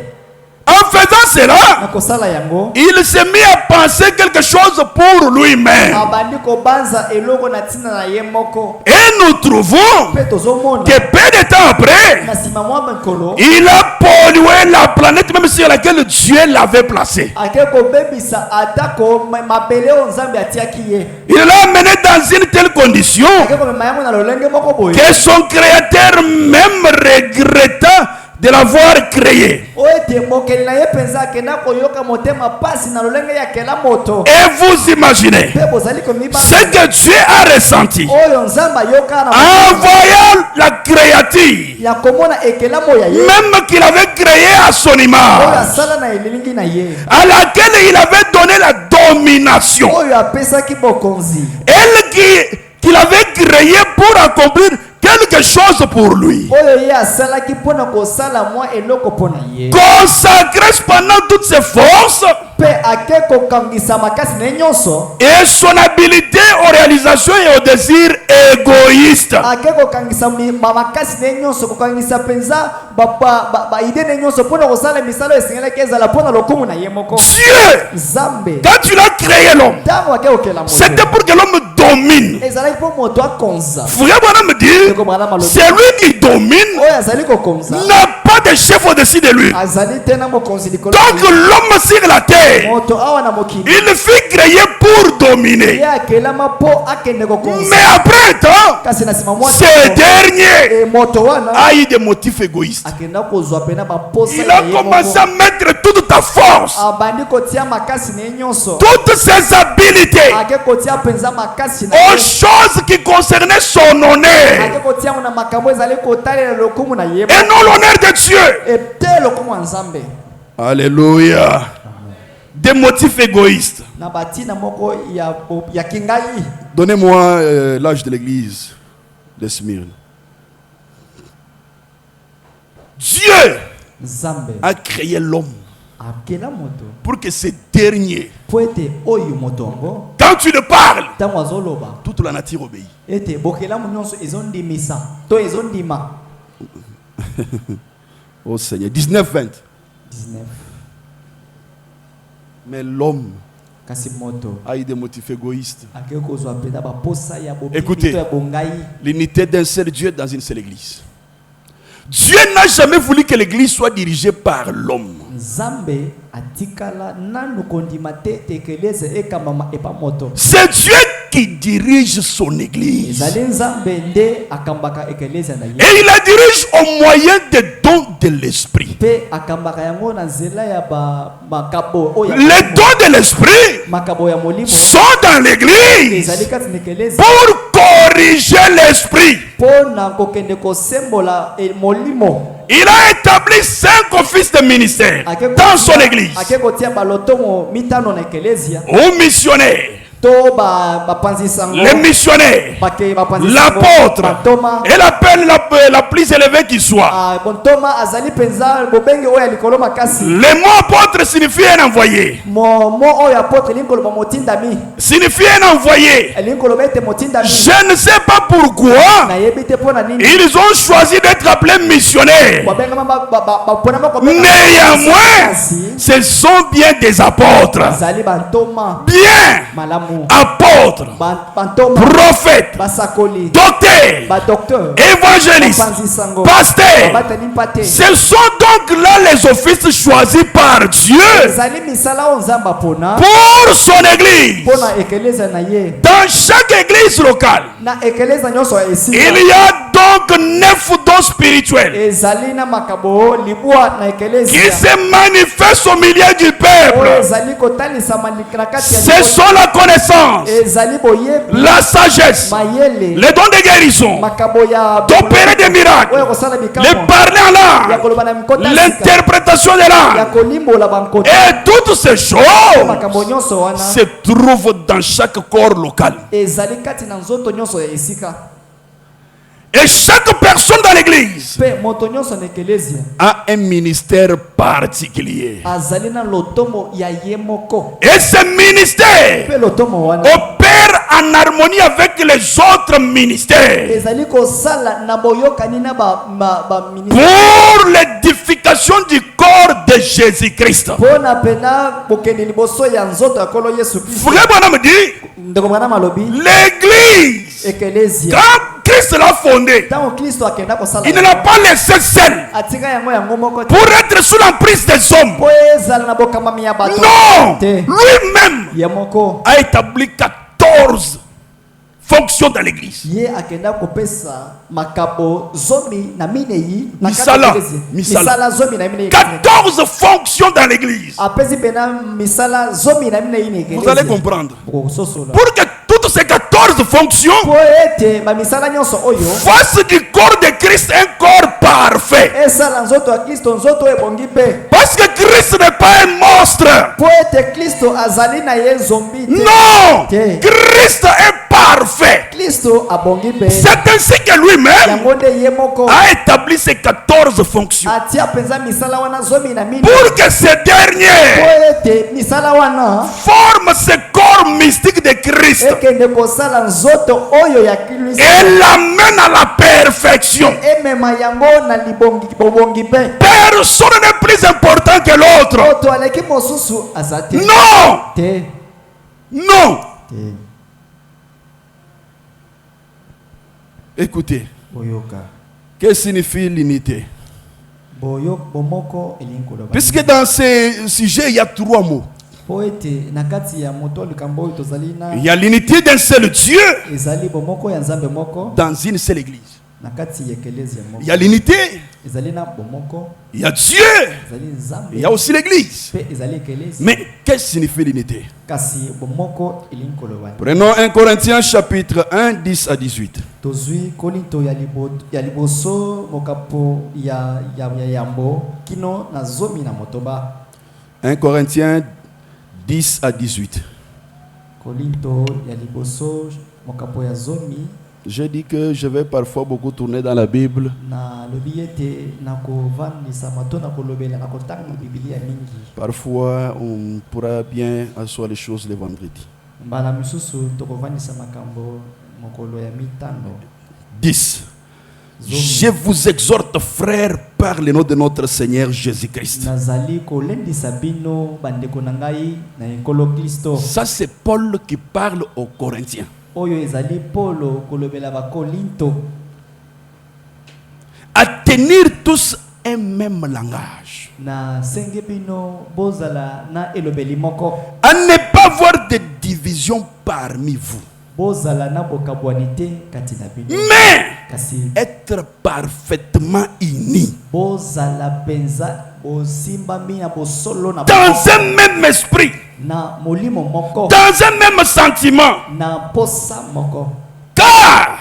En faisant na cela, kosala yango il s'est mis à penser quelque chose pour lui-même. abandi kobanza eloko na ntina na ye moko Et nous trouvons mpe tozomona que peu de temps après, na nsima mwa mikolo il a pollué la planète même sur laquelle Dieu l'avait placée. ake kobebisa atako mabele oyo nzambe atiaki ye Il l'a amené dans une telle condition ake komema yango na lolenge moko boye que son créateur même regretta de l'avoir créé. oyo ete mokeli na ye penza akenda koyoka motema pasi na lolenge ya kela moto. Et vous imaginez Pe bozali komiba ce que Dieu a ressenti oyo nzamba yoka na en voyant la créature, ya komona ekela moya ye même qu'il avait créé à son oyo image, asala na elilingi na ye à laquelle il avait donné la domination. oyo apesaki bokonzi Elle qu'il avait créé pour accomplir quelque chose pour lui. oyo ye asalaki mpona kosala mwa eloko mpona ye Consacrer cependant toutes ses forces mpe ake kokangisa makasi na ye nyonso et son habilité aux réalisations et aux désirs égoïstes. ake kokangisa makasi na ye nyonso kokangisa mpenza baide na ye nyonso mpona kosala misala esengelaki ezala mpona lokumu na ye moko. Dieu, Nzambe quand tu l'as créé l'homme, ntango ake kokela moto c'était pour que l'homme domine. ezalaki mpo moto akonza Frère Branham me dit, c'est lui qui domine, oyo azali kokonza n'a pas de chef au-dessus de lui. azali te na mokonzi likolo Donc l'homme sur la terre, moto awa na mokili il fut créé pour dominer. ye akelama mpo akende kokonza Mais après un temps, kasi na nsima mwa ce dernier moto wana a eu des motifs égoïstes. akenda kozwa pena baposa Il na a ye commencé moko à mettre toute ta force, abandi kotia makasi na ye nyonso toutes ses habiletés ake kotia mpenza makasi na aux ye choses qui concernaient son honneur ake kotia ngo na makambo ezali kotalela lokumu na ye et non l'honneur de Dieu. ete lokumu ya nzambe Alléluia. Des motifs égoïstes. na batina moko ya kingai. Donnez-moi l'âge de l'église de Smyrne. Dieu Nzambe a créé l'homme akela moto pour que ce dernier, po ete oyo moto yango quand tu le parles, ntango azoloba toute la nature obéit. ete bokelamu nyonso ezondimisa to ezondima. Oh Seigneur, 19-20. 19 Mais l'homme kasi moto a eu des motifs égoïstes. ake kozwa mpena baposa ya Écoutez. bobito ya bongai. L'unité d'un seul Dieu dans une seule église. Dieu n'a jamais voulu que l'église soit dirigée par l'homme. Nzambe atikala nanu kondima te tekeleze ekambama epa moto. C'est Dieu qui dirige son église. Ezali Nzambe nde akambaka ekeleze na ye. Et il la dirige au moyen des dons de l'esprit. Pe akambaka yango na nzela ya makabo oya. Les dons de l'esprit makabo ya molimo sont dans l'église ezali kati na ekeleze pour corriger l'esprit. pona kokende kosembola molimo. Il a établi 5 offices de ministère dans son église. Ake kotia balotomo mitano na ekelezia. Aux missionnaires, To bapanzi sango. les missionnaires, l'apôtre, et l'appel la plus élevée qui soit. Bontoma azali penza bobenge oya likolo makasi. Le mot apôtre signifie un envoyé. Mo oya apôtre linkolo motindami. Signifie un envoyé. Linkolo bete motindami. Je ne sais pas pourquoi Na yebite pona nini. ils ont choisi d'être appelés missionnaires. Néanmoins, ce sont bien des apôtres. Azali bantoma. Bien Malamu. apôtres, Bantoma. prophètes, Basakoli. docteurs, Docteur. évangélistes, pasteurs. Ce sont donc là les offices choisis par Dieu Ezali misala onzamba pona. pour son église. Pona ekeleza na ye. Dans chaque église locale, Na ekeleza nyonso esika. il y a donc 9 dons spirituels Ezali na makabo libwa na ekeleza. qui se manifestent au milieu du peuple. Ezali kotalisa malikra kati ya. Ce sont la connaissance, Ezali boyebi. la sagesse, Mayele. les dons de guérison, Makabo ya. d'opérer des miracles, Oya kosala mikamo. les parler en Ya langue, koloba na mikota sika. l'interprétation des Ya langues. kolimbola bankota. Et toutes ces choses Makambo nyonso wana. se trouvent dans chaque corps local. Ezali kati na nzoto nyonso ya esika. Et chaque personne dans l'église Pe moto nyonso na ekelezia. a un ministère particulier. Azali na lotomo ya ye moko. Et ce ministère Pe lotomo wana. opère en harmonie avec les autres ministères Ezali kosala na boyokani na ba ministre. pour l'édification du corps de Jésus-Christ. Pona pena bokende liboso ya nzoto ya kolo Yesu Kristo. Frère Branham dit, Ndeko mwana malobi. l'église, Ekelezia. quand Christ l'a fondée, Tango Kristo akenda kosala. il ne l'a pas laissé seul Atika yango yango moko. pour être sous l'emprise des hommes. Po ezala na bokamami ya bato. Non, Te. lui-même Ya moko. a établi 14 fonctions dans l'église. Ye akenda kopesa makabo zomi na mineyi na Misala. misala zomi na mineyi 14 fonctions dans l'église. apesi pena misala zomi na mineyi ne Vous allez comprendre. pour Pour que toutes ces 14 fonctions ete ba misala nyonso oyo fassent du corps de Christ un corps parfait. esala nzoto ya Kristo nzoto ebongi pe Parce que Christ n'est pas un monstre. po ete Kristo azali na ye zombi te Non. te Christ est parfait. Kristo abongi pe C'est ainsi que lui-même yango nde ye moko a établi ces 14 fonctions. atia penza misala wana zomi na mine Pour que ces po derniers ete misala wana forment ce corps mystique de Christ ekende kosala nzoto oyo ya Kristo et l'amènent à la perfection. emema yango na bobongi pe Personne n'est plus important que l'autre. moto aleki mosusu aza te Non. te Non. te Écoutez, boyoka que signifie l'unité? bomoko elingi koloba Puisque dans ce sujet, il y a 3 mots. po ete na kati ya moto likambo oyo tozali na Il y a l'unité d'un seul Dieu ezali bomoko ya nzambe moko dans une seule église. na kati ya ekelezia Il moko y a l'unité, ezali na bomoko il y a Dieu, ezali il nzambe y a aussi l'église. pe ezali ekelezia Mais qu'est-ce que signifie l'unité? kasi bomoko elingi koloba Prenons 1 Corinthiens chapitre 1, 10 à 18. tozwi kolinto ya liboso mokapo ya yambo kino na zomi na motoba 1 Corinthiens 10 à 18. kolinto ya liboso mokapo ya zomi Je dis que je vais parfois beaucoup tourner dans la Bible. na lobi ete na kovandisa mato na kolobela na kotanga bibilia mingi Parfois, on pourra bien asseoir les choses le vendredi. mbala misusu tokovandisa makambo mokolo ya mitano 10. Je vous exhorte, frères, par le nom de notre Seigneur Jésus-Christ. nazali kolendisa bino bandeko na ngai na ekolo Kristo Ça, c'est Paul qui parle aux Corinthiens. oyo ezali polo kolobela bakolinto À tenir tous un même langage. na senge bino bozala na elobeli moko À ne pas avoir de division parmi vous. bozala na bokabwani te kati na bino Mais kasi être parfaitement unis. bozala penza bosimbami na bosolo na Dans bango. un même esprit. na molimo moko Dans un même sentiment. na posa moko Car,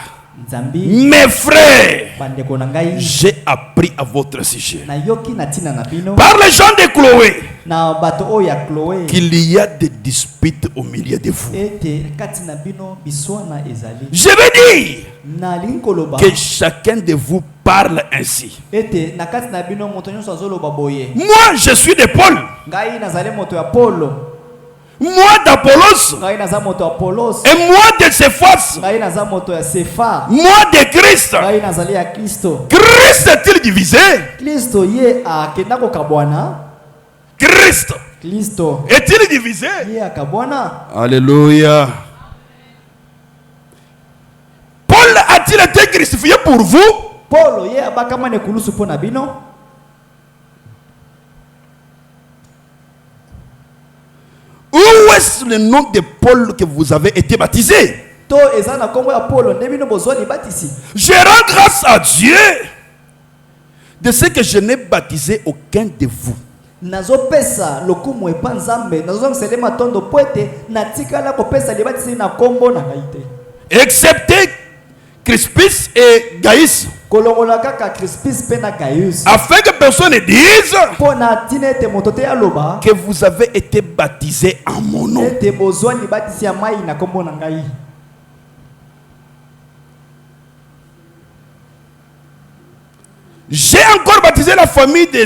nzambi mes frères, bandeko na ngai j'ai appris à votre sujet, nayoki na ntina na bino par les gens de Chloé, na bato oyo ya Chloé qu'il y a des disputes au milieu de vous. ete kati na bino biswana ezali Je veux dire nalingi koloba que chacun de vous parle ainsi. ete na kati na bino moto nyonso azoloba boye Moi, je suis de Paul. ngai nazali moto ya Polo Moi d'Apollos. ngai naza moto ya Polos Et moi de Cephas. ngai naza moto ya Sefa Moi de Christ. ngai nazali ya Kristo Christ est-il divisé? Kristo ye akenda kokabwana Christ Kristo est-il divisé? ye akabwana Alléluia. Paul a-t-il été crucifié pour vous? Polo ye abakama ne kulusu mpo na bino Où est le nom de Paul que vous avez été baptisé? to eza na kombo ya Polo nde bino bozwa libatisi Je rends grâce à Dieu de ce que je n'ai baptisé aucun de vous. nazopesa lokumu epa nzambe nazozongisele matondo po ete natikala kopesa libatisi na kombo na ngai te Excepté Crispus et Gaius, kolongola kaka Crispus mpe na Gaius afin que personne ne dise mpo na ntina ete moto te aloba que vous avez été baptisés en mon nom. ete bozwa libatisi ya mai na kombo na ngai J'ai encore baptisé la famille de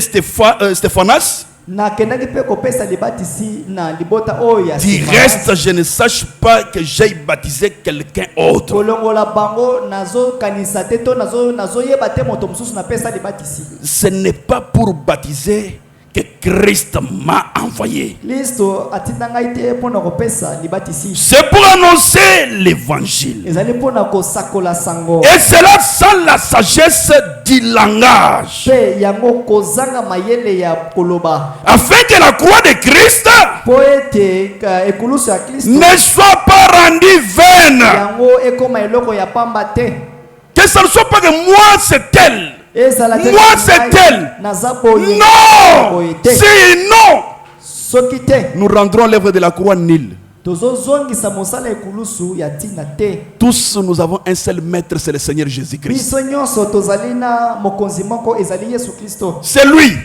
Stéphanas. nakendaki mpe kopesa libatisi na libota oyo ya Du Stefanas. reste, je ne sache pas que j'ai baptisé quelqu'un autre. kolongola bango nazokanisa te to nazoyeba te moto mosusu napesa libatisi Ce n'est pas pour baptiser que Christ m'a envoyé. Kristo atinda ngai te mpona kopesa libatisi. C'est pour annoncer l'évangile. Ezali mpona kosakola sango. Et cela sans la sagesse du langage. Pe yango kozanga mayele ya koloba. Afin que la croix de Christ Po ete ekulusu ya Kristo ne soit pas rendue vaine. yango ekoma eloko ya pamba te. Que ça ne soit pas que moi c'est elle. Moi c'est elle. Non. C'est non. Nous rendrons l'œuvre de la croix nulle. Tous nous avons un seul maître, c'est le Seigneur Jésus-Christ. C'est lui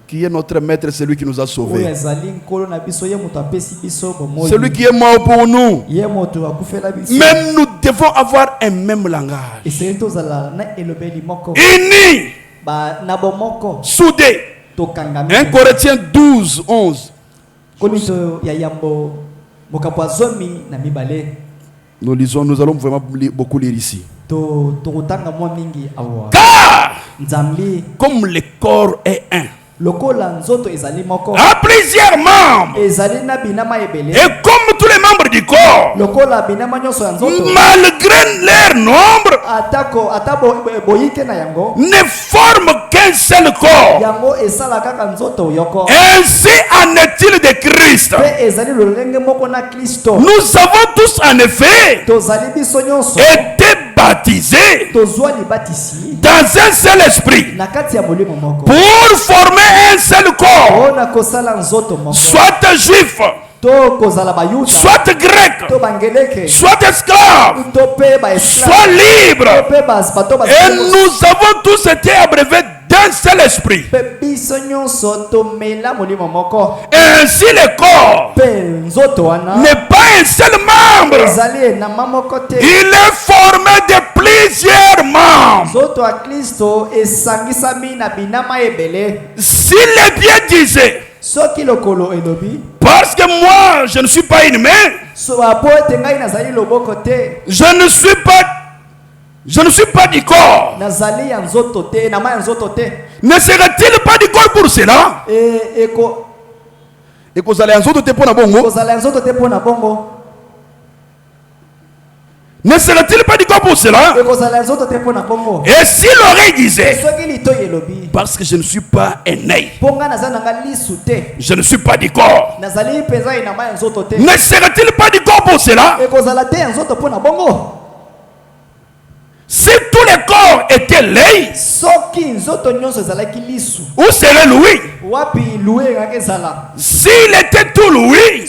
qui est notre maître, c'est lui qui nous a sauvés. C'est lui qui est mort pour nous. Même nous devons avoir un même langage. Unis, soudés. 1 Corinthiens 12, 11. Nous lisons, nous allons vraiment beaucoup lire ici. Car, comme le corps est un, à plusieurs membres, et comme tous les membres du corps, malgré leur nombre, ne forment qu'un seul corps. Ainsi en est-il de Christ. Nous avons tous en effet été baptisés dans un seul esprit pour former un seul corps, soit juif, soit grec, soit esclave, soit libre. Et nous avons tous été abreuvés d'un seul esprit. Ainsi le corps n'est pas un seul membre. Il est formé de plusieurs membres. Si les pieds disaient, parce que moi je ne suis pas une main, je ne suis pas du corps. Ne serait-il pas du corps pour cela? Ne serait-il pas du corps pour cela? Et si l'oreille disait, parce que je ne suis pas un œil, je ne suis pas du corps, ne serait-il pas du corps pour cela? Si tous les corps étaient l'œil, où serait Louis? S'il était tout Louis, où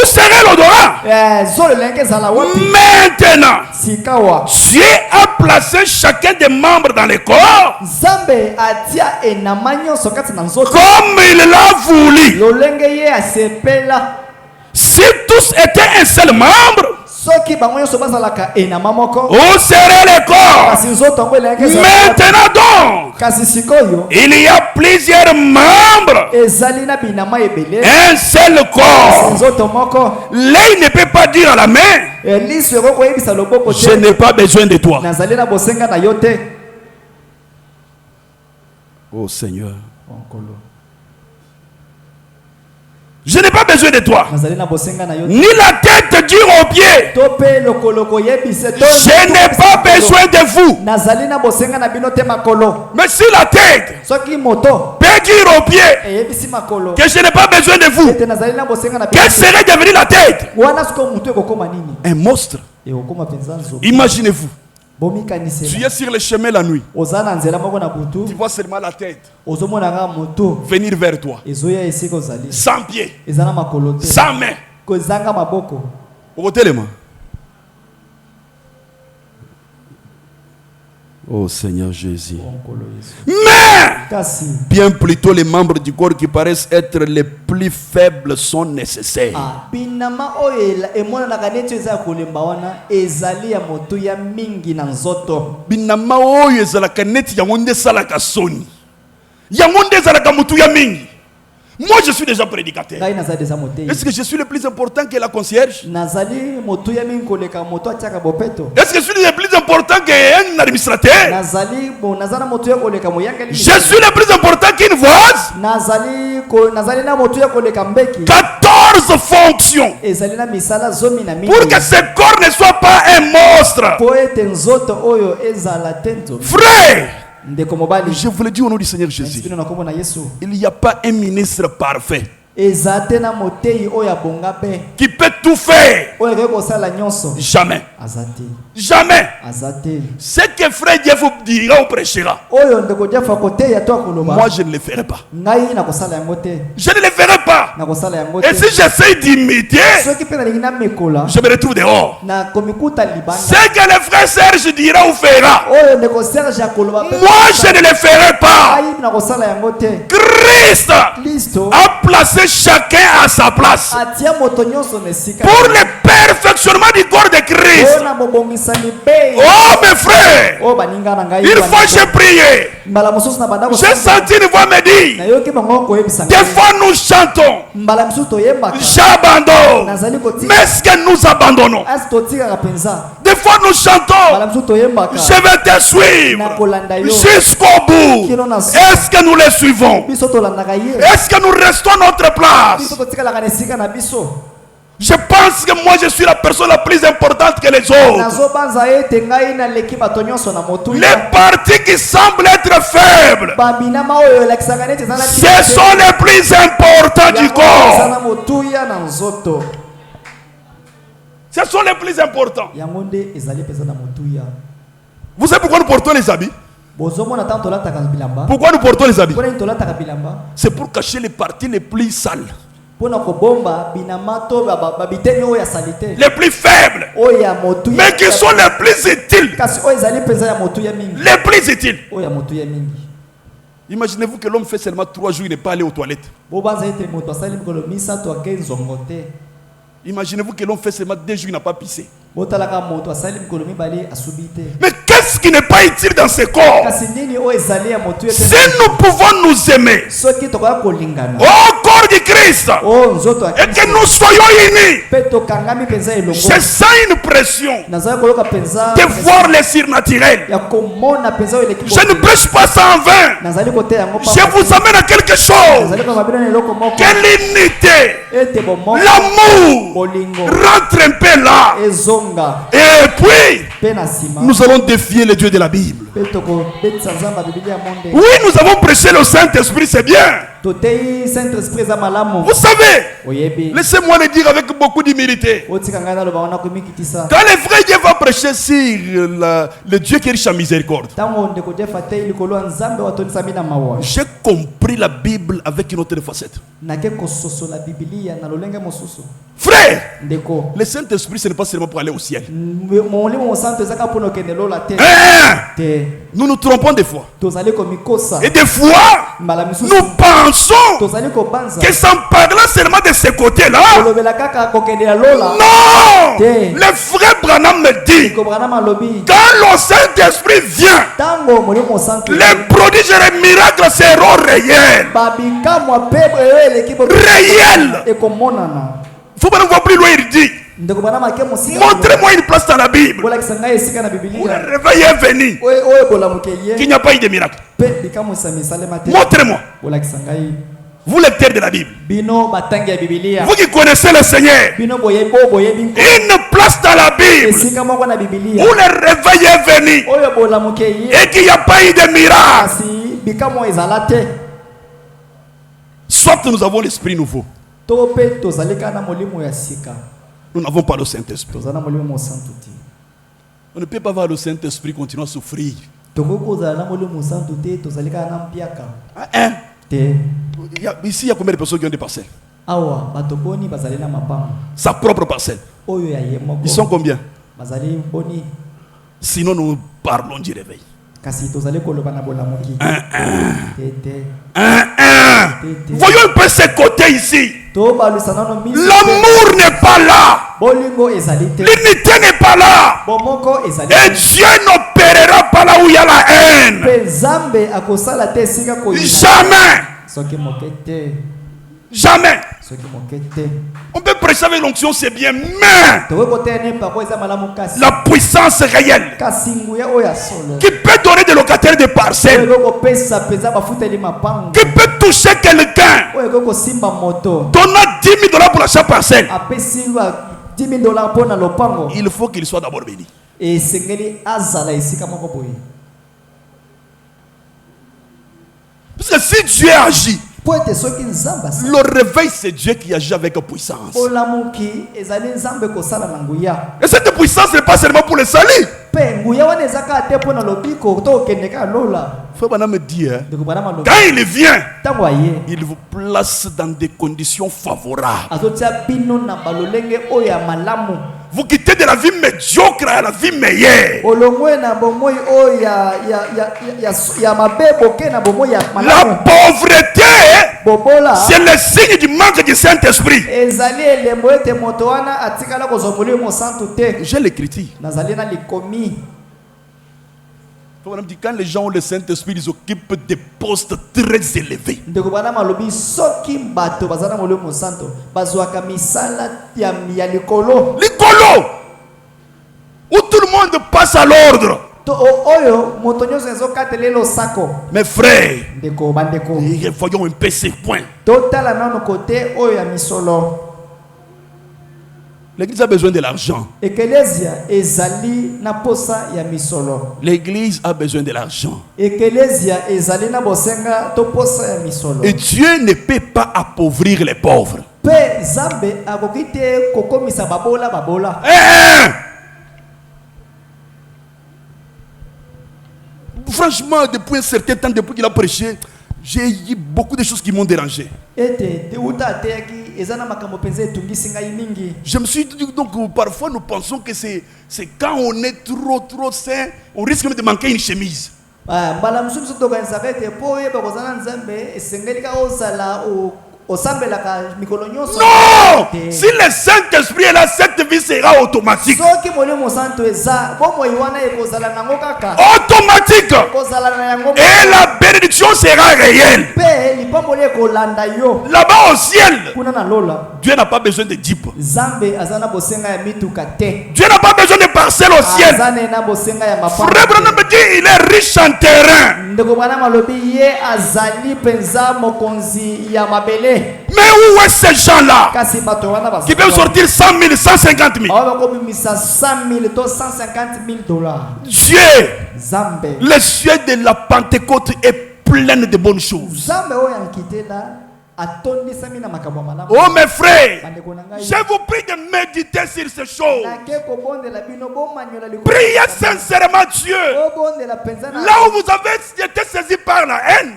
serait l'odorat? Maintenant, Dieu a placé chacun des membres dans le corps comme il l'a voulu. Si tous étaient un seul membre, où serait le corps? Maintenant donc, il y a plusieurs membres, un seul corps. L'œil ne peut pas dire à la main, je n'ai pas besoin de toi. Oh Seigneur, je n'ai pas besoin de toi. Ni la tête dire aux pieds, je n'ai pas besoin de vous. Mais si la tête peut dire aux pieds que je n'ai pas besoin de vous, quelle serait devenue la tête? Un monstre. Imaginez-vous, tu es sur le chemin la nuit, tu vois seulement la tête venir vers toi, sans pied, sans main. Oh Seigneur Jésus. Mais bien plutôt les membres du corps qui paraissent être les plus faibles sont nécessaires. Binama oyo ezalaka neti yango nde salaka soni. Yango nde ezalaka mutu ya mingi. Moi je suis déjà prédicateur. Est-ce que je suis le plus important que la concierge? Est-ce que je suis le plus important important qu'un administrateur. Je suis le plus important qu'une voix. 14 fonctions. Pour que ce corps ne soit pas un monstre. Frère, je vous le dis au nom du Seigneur Jésus, il n'y a pas un ministre parfait qui peut tout faire. Jamais. Jamais. Ce que frère Dieu vous dira ou prêchera, moi je ne le ferai pas. Je ne le ferai pas. Et si j'essaie d'imiter, je me retrouve dehors. Ce que le frère Serge dira ou fera, moi je ne le ferai pas. Christ a placé chacun à sa place pour le perfectionnement du corps de Christ. Oh mes frères, il faut que je prie. J'ai senti une voix me dire, des fois nous chantons, j'abandonne, mais est-ce que nous abandonnons? Des fois nous chantons, je vais te suivre jusqu'au bout. Est-ce que nous les suivons? Est-ce que nous restons à notre place? Je pense que moi je suis la personne la plus importante que les autres. Les parties qui semblent être faibles, ce sont les plus importants du corps. Ce sont les plus importants. Vous savez pourquoi nous portons les habits? Pourquoi nous portons les habits? C'est pour cacher les parties les plus sales, les plus faibles, mais qui sont les plus utiles. Les plus utiles. Imaginez-vous que l'homme fait seulement 3 jours, il n'est pas allé aux toilettes. Imaginez-vous que l'homme fait seulement 2 jours, il n'a pas pissé. Mais qu'est-ce qui n'est pas utile dans ce corps? Si nous pouvons nous aimer au corps du Christ et que nous soyons unis, je sens une pression de voir les surnaturels. Je ne prêche pas ça en vain. Je vous amène à quelque chose. Que l'unité, l'amour rentre un peu là. Et puis nous allons défier les dieux de la Bible. Oui, nous avons prêché le Saint-Esprit, c'est bien. Vous savez, laissez-moi le dire avec beaucoup d'humilité. Quand le vrai Dieu va prêcher sur le Dieu qui est riche en miséricorde, j'ai compris la Bible avec une autre facette. Frère, le Saint-Esprit, ce n'est pas seulement pour aller au ciel. Nous nous trompons des fois. Et des fois, nous pensons que ça en parlant seulement de ce côté-là. Non! Le frère Branham me dit, quand le Saint-Esprit vient, les prodiges et les miracles seront réels. Réels. Il faut pas nous voir plus loin, il dit. Montrez-moi une place dans la Bible où le réveil est venu, qu'il n'y a pas eu de miracle. Montrez-moi. Vous lecteurs de la Bible, vous qui connaissez le Seigneur, une place dans la Bible où le réveil est venu et qu'il n'y a pas eu de miracle. Soit nous avons l'esprit nouveau, nous n'avons pas le Saint-Esprit. On ne peut pas voir le Saint-Esprit continuer à souffrir. Ici, il y a combien de personnes qui ont des parcelles? Sa propre parcelle. Ils sont combien? Sinon, nous parlons du réveil. Voyons un peu ce côté ici. L'amour n'est pas là. L'unité n'est pas là. Et Dieu n'opérera pas là où il y a la haine. Jamais. Jamais. On peut prêcher avec l'onction, c'est bien, mais la puissance réelle qui peut donner des locataires de parcelles, qui peut toucher quelqu'un, donnant $10,000 pour l'achat parcelle, il faut qu'il soit d'abord béni. Parce que si Dieu agit, le réveil, c'est Dieu qui agit avec puissance. Et cette puissance n'est pas seulement pour le salut. Frère Branham me dit, quand il vient, il vous place dans des conditions favorables. Vous quittez de la vie médiocre à la vie meilleure. La pauvreté, c'est le signe du manque du Saint-Esprit. J'ai l'écrit. Quand les gens ont le Saint-Esprit, ils occupent des postes très élevés. L'écolo, où tout le monde passe à l'ordre. Mes frères, voyons un peu ces points. L'église a besoin de l'argent. L'église a besoin de l'argent. Et Dieu ne peut pas appauvrir les pauvres. Franchement, depuis un certain temps, depuis qu'il a prêché, j'ai eu beaucoup de choses qui m'ont dérangé. Je me suis dit donc parfois nous pensons que c'est quand on est trop sain, on risque même de manquer une chemise. Non! Si le Saint-Esprit est là, cette vie sera automatique. Automatique! Et la bénédiction sera réelle. Là-bas au ciel, Dieu n'a pas besoin de dip. Dieu n'a pas besoin de parcelles au ciel. Frère Branham me dit il est riche en terrain. Mais où est ces gens-là qui peuvent sortir 100 000, 150 000? Dieu, le ciel de la Pentecôte est plein de bonnes choses. Oh mes frères, je vous prie de méditer sur ces choses. Priez sincèrement Dieu. Là où vous avez été saisi par la haine,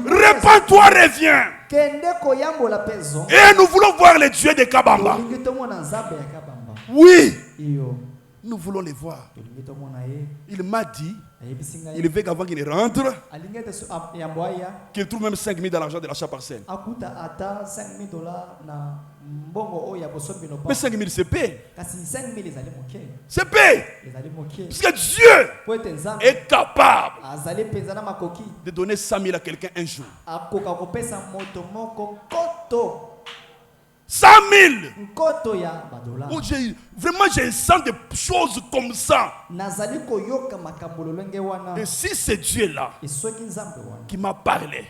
répands-toi, reviens. Et nous voulons voir les dieux de Kabamba. Oui, nous voulons les voir. Il m'a dit, il veut qu'avant qu'il ne rentre, qu'il trouve même 5 000 dans l'argent de l'achat parcelle. Mais 5 000 c'est paix. C'est paix. Parce que Dieu est capable de donner 100 000 à quelqu'un un jour. 100 000. Oh, vraiment, j'ai sens des choses comme ça. Et si c'est Dieu là qui m'a parlé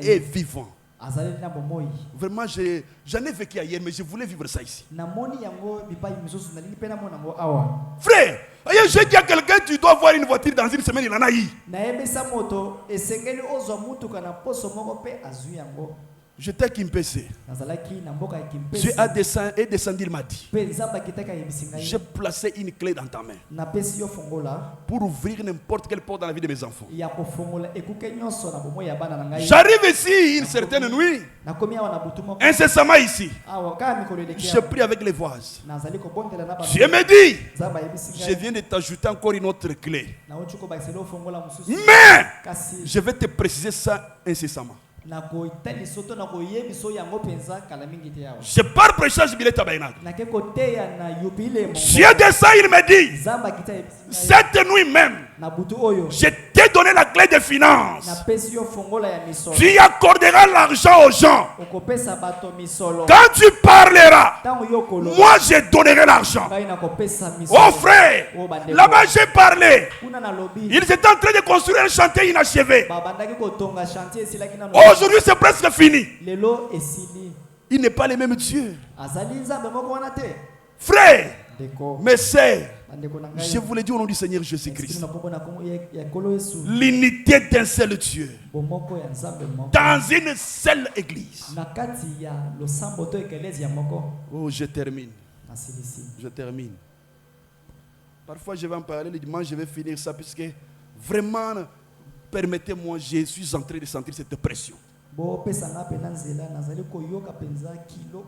est vivant, vraiment, j'en ai vécu ailleurs, mais je voulais vivre ça ici. Frère, j'ai dit à quelqu'un, tu dois avoir une voiture dans une semaine, il en a eu. J'étais à Kimpese. Dieu a descendu, il m'a dit, j'ai placé une clé dans ta main pour ouvrir n'importe quelle porte dans la vie de mes enfants. J'arrive ici une certaine nuit, incessamment ici. Je prie avec les voix. Dieu me dit, je viens de t'ajouter encore une autre clé. Mais je vais te préciser ça incessamment. Je pars prêcher à Jubilé Tabernacle. Dieu descend, il me dit, cette nuit même, je t'ai donné la clé des finances. Tu accorderas l'argent aux gens. Quand tu parleras, moi je donnerai l'argent. Oh frère, là-bas j'ai parlé. Ils étaient en train de construire un chantier inachevé. Aujourd'hui c'est presque fini. Il n'est pas le même Dieu. Frère, mes sœurs, je vous l'ai dit au nom du Seigneur Jésus-Christ. L'unité d'un seul Dieu dans une seule église. Oh, je termine. Je termine. Parfois, je vais en parler le dimanche, je vais finir ça, puisque vraiment, permettez-moi, je suis en train de sentir cette pression.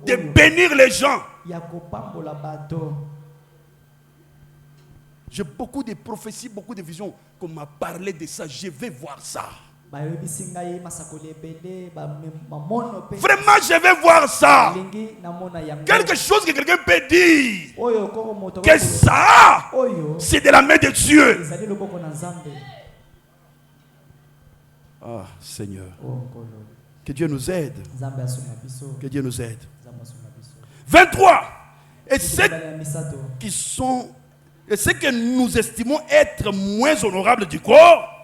De bénir les gens. J'ai beaucoup de prophéties, beaucoup de visions qu'on m'a parlé de ça. Je vais voir ça. Vraiment, je vais voir ça. Quelque chose que quelqu'un peut dire que ça, c'est de la main de Dieu. Ah, Seigneur. Que Dieu nous aide. Que Dieu nous aide. 23. Et ceux qui sont... Et ce que nous estimons être moins honorable du corps,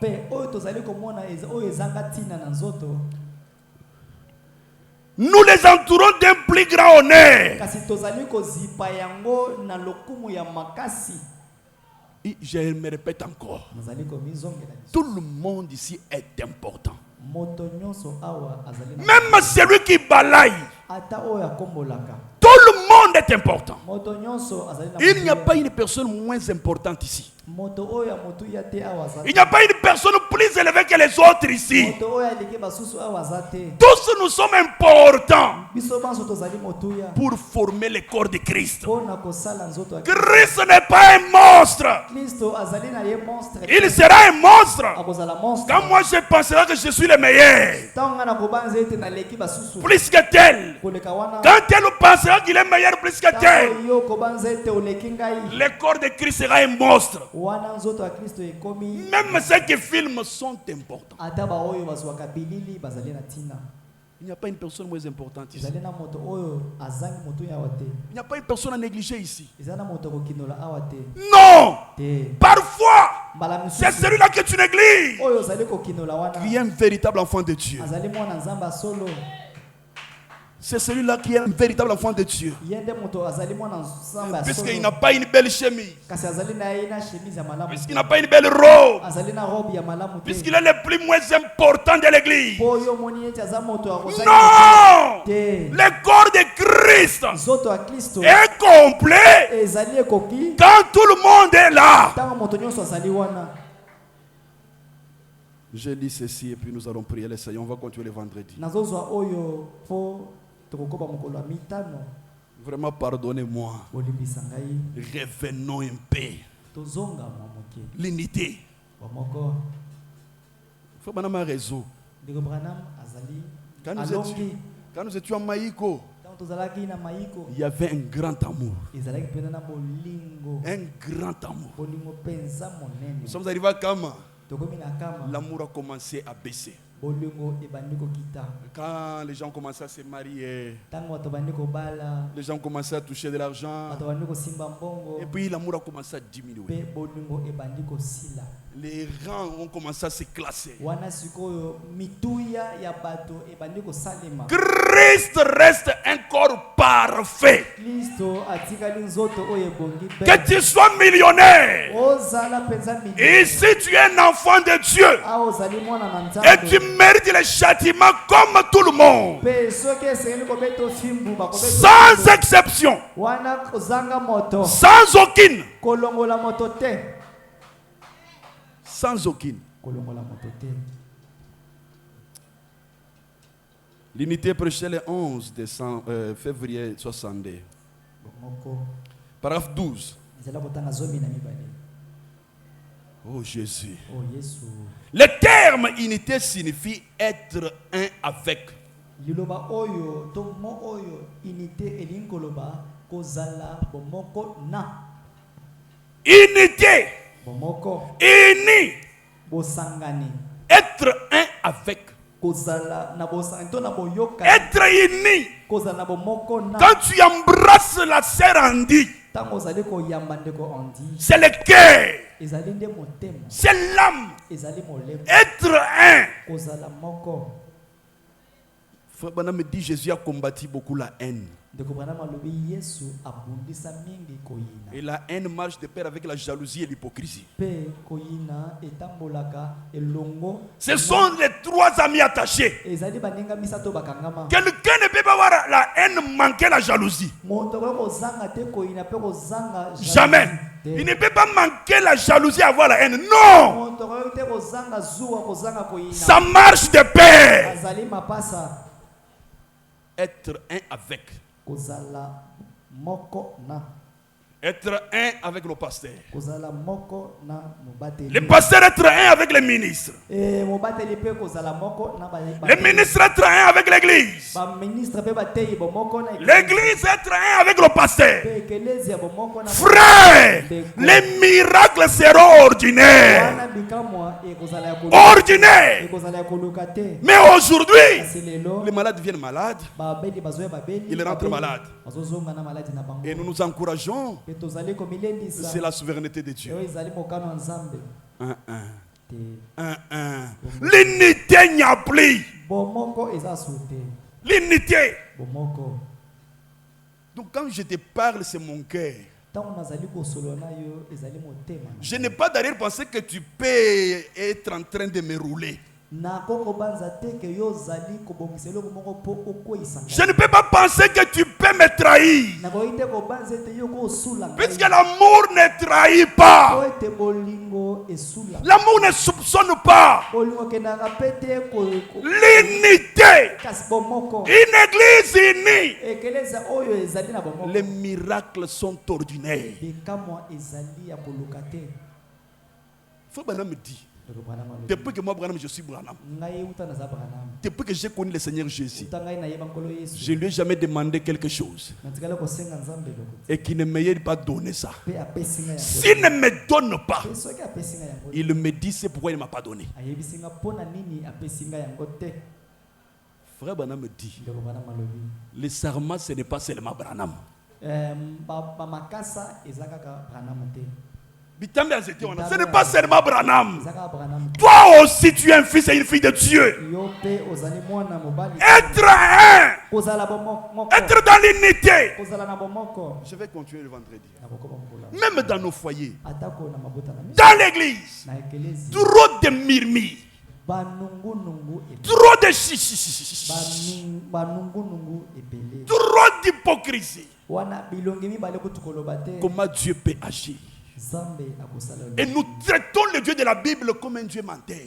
nous les entourons d'un plus grand honneur. Et je me répète encore, tout le monde ici est important. Même celui qui balaye, tout le monde est important. Il n'y a pas une personne moins importante ici. Il n'y a pas une personne plus élevée que les autres ici. Tous nous sommes importants pour former le corps de Christ. Christ n'est pas un monstre. Il sera un monstre quand moi je penserai que je suis le meilleur. Plus que tel. Quand elle pensera qu'il est meilleur plus que tel, le corps de Christ sera un monstre. Même ceux qui filment sont importants. Il n'y a pas une personne moins importante ici. Il n'y a pas une personne à négliger ici. Non! Parfois, c'est celui-là que tu négliges qui est un véritable enfant de Dieu. C'est celui-là qui est un véritable enfant de Dieu. Puisqu'il n'a pas une belle chemise. Puisqu'il n'a pas une belle robe. Puisqu'il est le plus moins important de l'église. Non! Le corps de Christ est complet quand tout le monde est là. Je lis ceci et puis nous allons prier le Seigneur. On va continuer le vendredi. Vraiment, pardonnez-moi. Revenons un peu. L'unité. Il faut avoir raison. Quand nous étions à Maïko, il y avait un grand amour. Un grand amour. Nous sommes arrivés à Kama. L'amour a commencé à baisser. Quand les gens commençaient à se marier, les gens commençaient à toucher de l'argent, et puis l'amour a commencé à diminuer. Les rangs ont commencé à se classer. Christ reste un corps parfait. Que tu sois millionnaire, et si tu es un enfant de Dieu, et tu mérites le châtiment comme tout le monde, sans exception, sans aucune. Sans aucune. L'unité prêchée le 11 février 62. Paragraphe 12. Oh Jésus. Oh Yesu. Le terme unité signifie être un avec. Liloba oyo to mo oyo unité elinkoloba kozala bomoko na. Unité. Bomoko. Uni. Bosangani. Être un avec. Kozala na bosangani to na boyoka. Être uni. Kozala na bomoko na. Quand tu embrasses la sœur Andy, Tango zali ko yamba ndeko Andy. c'est le cœur. Ezali nde motema. C'est l'âme. Ezali molemo. Être un. Kozala moko. Frère Branham me dit Jésus a combattu beaucoup la haine. Ndeko Branham alobi Yesu abundisa mingi koyina. Et la haine marche de pair avec la jalousie et l'hypocrisie. Pe koyina etambolaka elongo. Ce sont les trois amis attachés. Ezali baninga misato bakangama. Quelqu'un ne peut pas avoir la haine manquer la jalousie. Moto ko zanga te koyina pe ko zanga Jamais. Il ne peut pas manquer la jalousie et avoir la haine. Non. Moto ko te ko zanga zuwa ko zanga koyina. Ça marche de pair. Azali mapasa. Être un avec. Kozala moko na. Être un avec le pasteur. Kozala moko na mobateli. Le pasteur être un avec les ministres. Mobateli pe kozala moko na ba. Les ministres être un avec l'église. Ba ministre pe batei bo moko na. L'église être un avec le pasteur. Pe ekelezia bo moko na. Frère, les miracles seront ordinaires. Wana bikamwa e kozala ya koluka. Ordinaires. E kozala ya koluka te. Mais aujourd'hui, Aselelo. les malades viennent malades. Ba beli bazoya ba beli. Ils rentrent malades. Bazozonga na maladi na bango. Et nous nous encourageons. C'est C'est la souveraineté de Dieu. 1-1. 1-1. L'unité n'y a plus. L'unité. Donc quand je te parle, c'est mon cœur. Je n'ai pas d'arrière-pensée que tu peux être en train de me rouler. Je ne peux pas penser que tu peux me trahir. Puisque l'amour ne trahit pas. L'amour ne soupçonne pas. L'unité. Une église unie. Les miracles sont ordinaires. Faut bien me dire. Depuis que moi, Branham, je suis Branham. Depuis que j'ai connu le Seigneur Jésus, je ne lui ai jamais demandé quelque chose et qu'il ne m'ait pas donné ça. S'il ne me donne pas, il me dit c'est pourquoi il ne m'a pas donné. Frère Branham me dit, le serment ce n'est pas seulement Branham. Ce n'est pas seulement Branham. Toi aussi tu es un fils et une fille de Dieu. Être un. Être dans l'unité. Je vais continuer le vendredi. Même dans nos foyers. Dans l'église. Trop de murmures. Trop de chichichichi. Trop d'hypocrisie. Comment Dieu peut agir? Et nous traitons le Dieu de la Bible comme un Dieu menteur.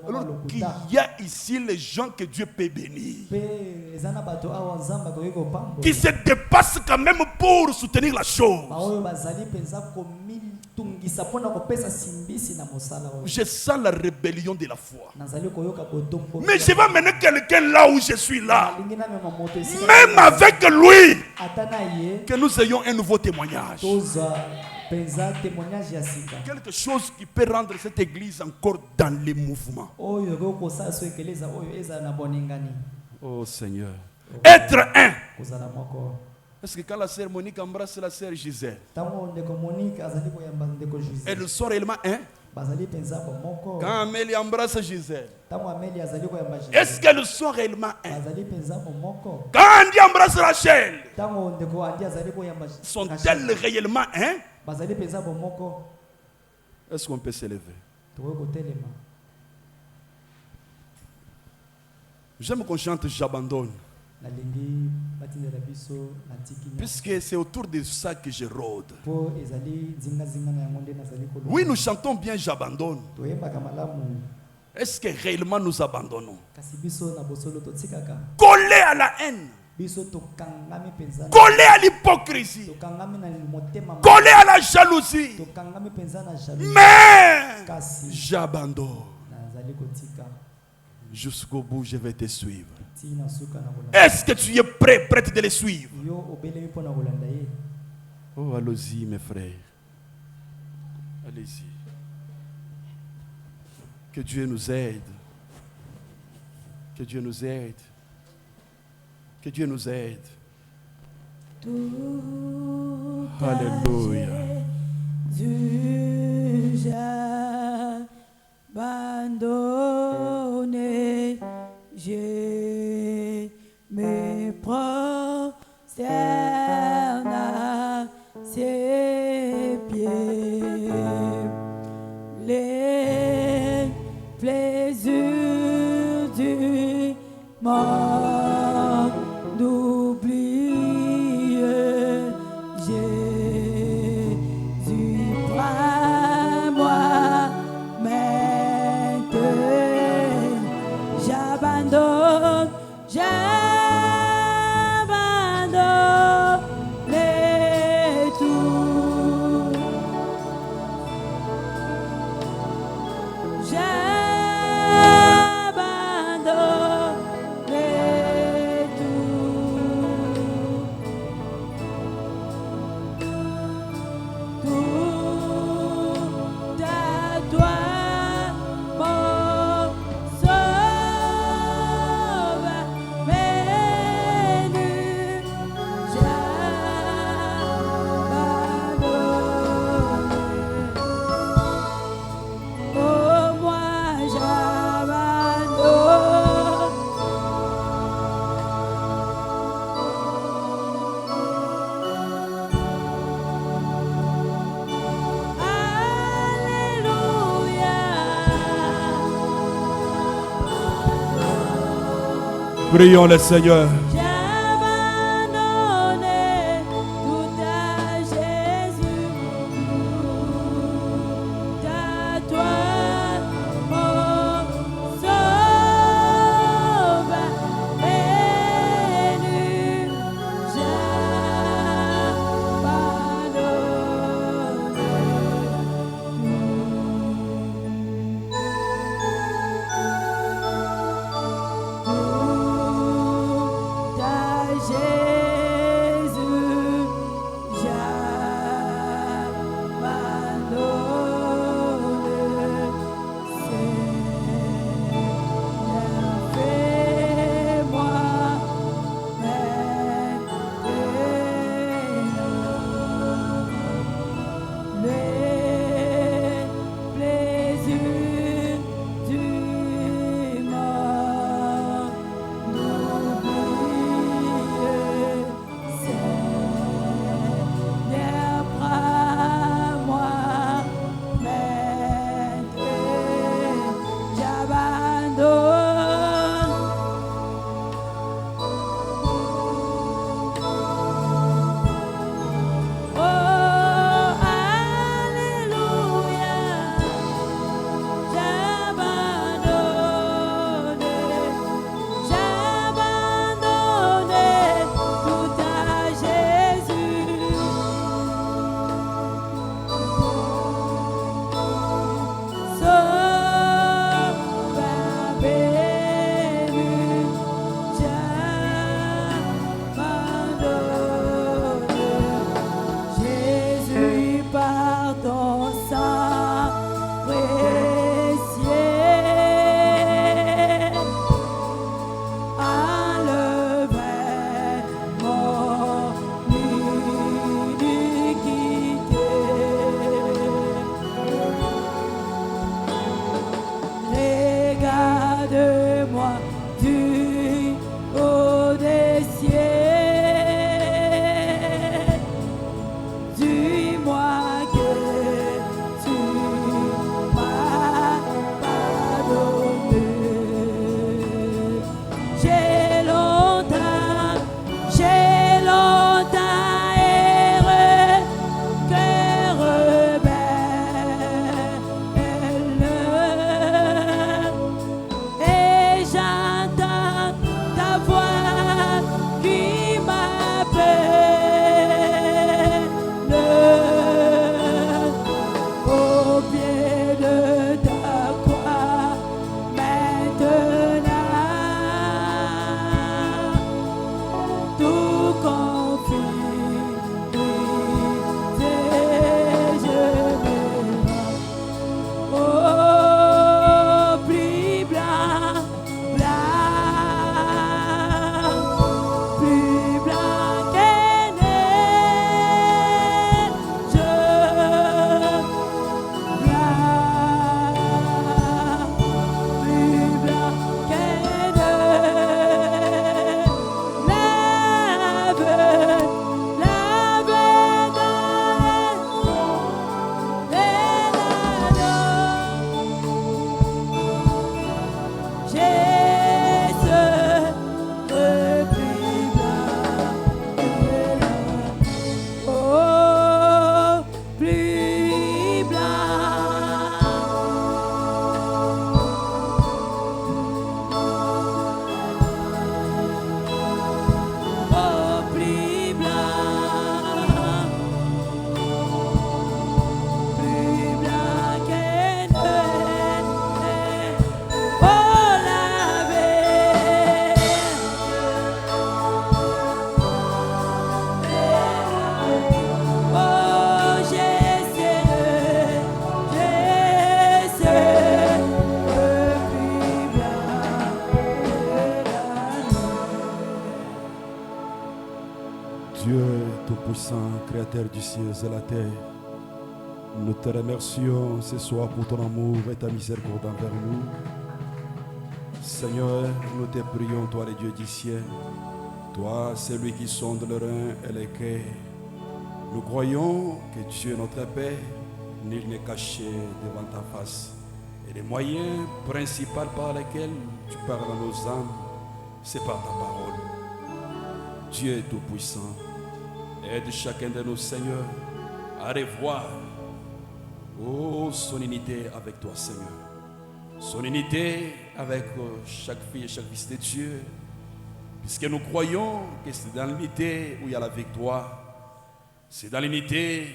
Alors qu'il y a ici les gens que Dieu peut bénir, qui se dépassent quand même pour soutenir la chose. Je sens la rébellion de la foi. Mais je vais mener quelqu'un là où je suis là. Même avec lui, que nous ayons un nouveau témoignage. Quelque chose qui peut rendre cette église encore dans les mouvements. Oh Seigneur. Être un. Est-ce que quand la sœur Monique embrasse la sœur Gisèle, elles sont réellement un? Quand Amélie embrasse Gisèle, est-ce qu'elles sont réellement un? Quand Andy embrasse Rachel, sont-elles réellement un? Est-ce qu'on peut s'élever? J'aime qu'on chante J'abandonne. Puisque c'est autour de ça que je rôde. Oui, nous chantons bien J'abandonne. Est-ce que réellement nous abandonnons? Collés à la haine. biso tokangami penza collé à l'hypocrisie, tokangami na motema collé à la jalousie. tokangami penza na jalousie Mais kasi j'abandonne. nazali kotika Jusqu'au bout, je vais te suivre. tina suka na kolanda Est-ce que tu es prêt, prête de les suivre? yo obelemi mpona kolanda ye. Oh, allons-y, mes frères. Allez-y. Que Dieu nous aide. Que Dieu nous aide. Que Dieu nous aide. Tout Alléluia. Jésus abandonné, je me prosterne à ses pieds. Les plaisirs du monde d'oublier, Jésus prends-moi maintenant. J'abandonne, j'abandonne tout. J'abandonne tout à toi, mon sauveur venu. J'abandonne. Oh, moi j'abandonne. Alléluia. Prions le Seigneur. J'ai abandonné tout à Jésus, tout à toi, mon sauveur venu. J'abandonne. Créateur du ciel et la terre, nous te remercions ce soir pour ton amour et ta miséricorde envers nous. Seigneur, nous te prions, toi le Dieu du ciel, toi celui qui sonde le rein et le cœur. Nous croyons que tu es notre Père, nul n'est caché devant ta face. Et les moyens principaux par lesquels tu parles à nos âmes, c'est par ta parole. Dieu est tout-puissant. Aide chacun de nos seigneurs à revoir son unité avec toi, Seigneur. Son unité avec chaque fille et chaque fils de Dieu. Puisque nous croyons que c'est dans l'unité où il y a la victoire. C'est dans l'unité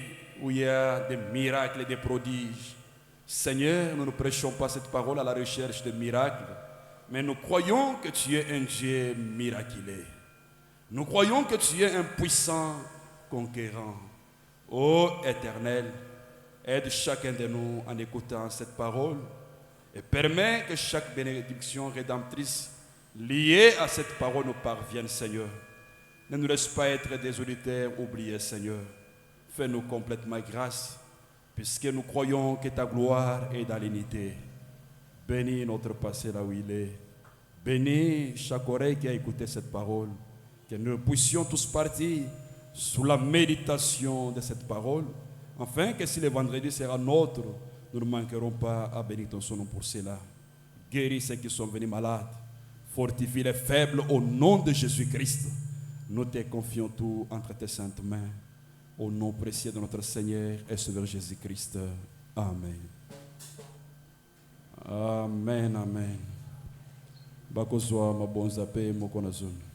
où il y a des miracles et des prodiges. Seigneur, nous ne prêchons pas cette parole à la recherche de miracles, mais nous croyons que tu es un Dieu miraculé. Nous croyons que tu es un puissant conquérant. Ô Éternel, aide chacun de nous en écoutant cette parole et permets que chaque bénédiction rédemptrice liée à cette parole nous parvienne, Seigneur. Ne nous laisse pas être des auditeurs oubliés, Seigneur. Fais-nous complètement grâce, puisque nous croyons que ta gloire est dans l'unité. Bénis notre passé là où il est. Bénis chaque oreille qui a écouté cette parole. Que nous puissions tous partir sous la méditation de cette parole, afin que si le vendredi sera nôtre, nous ne manquerons pas à bénir ton nom pour cela. Guéris ceux qui sont venus malades. Fortifie les faibles au nom de Jésus-Christ. Nous te confions tout entre tes saintes mains. Au nom précieux de notre Seigneur et Sauveur Jésus-Christ. Amen. Amen, amen. Bakozwa mabonza pe mokonazuni.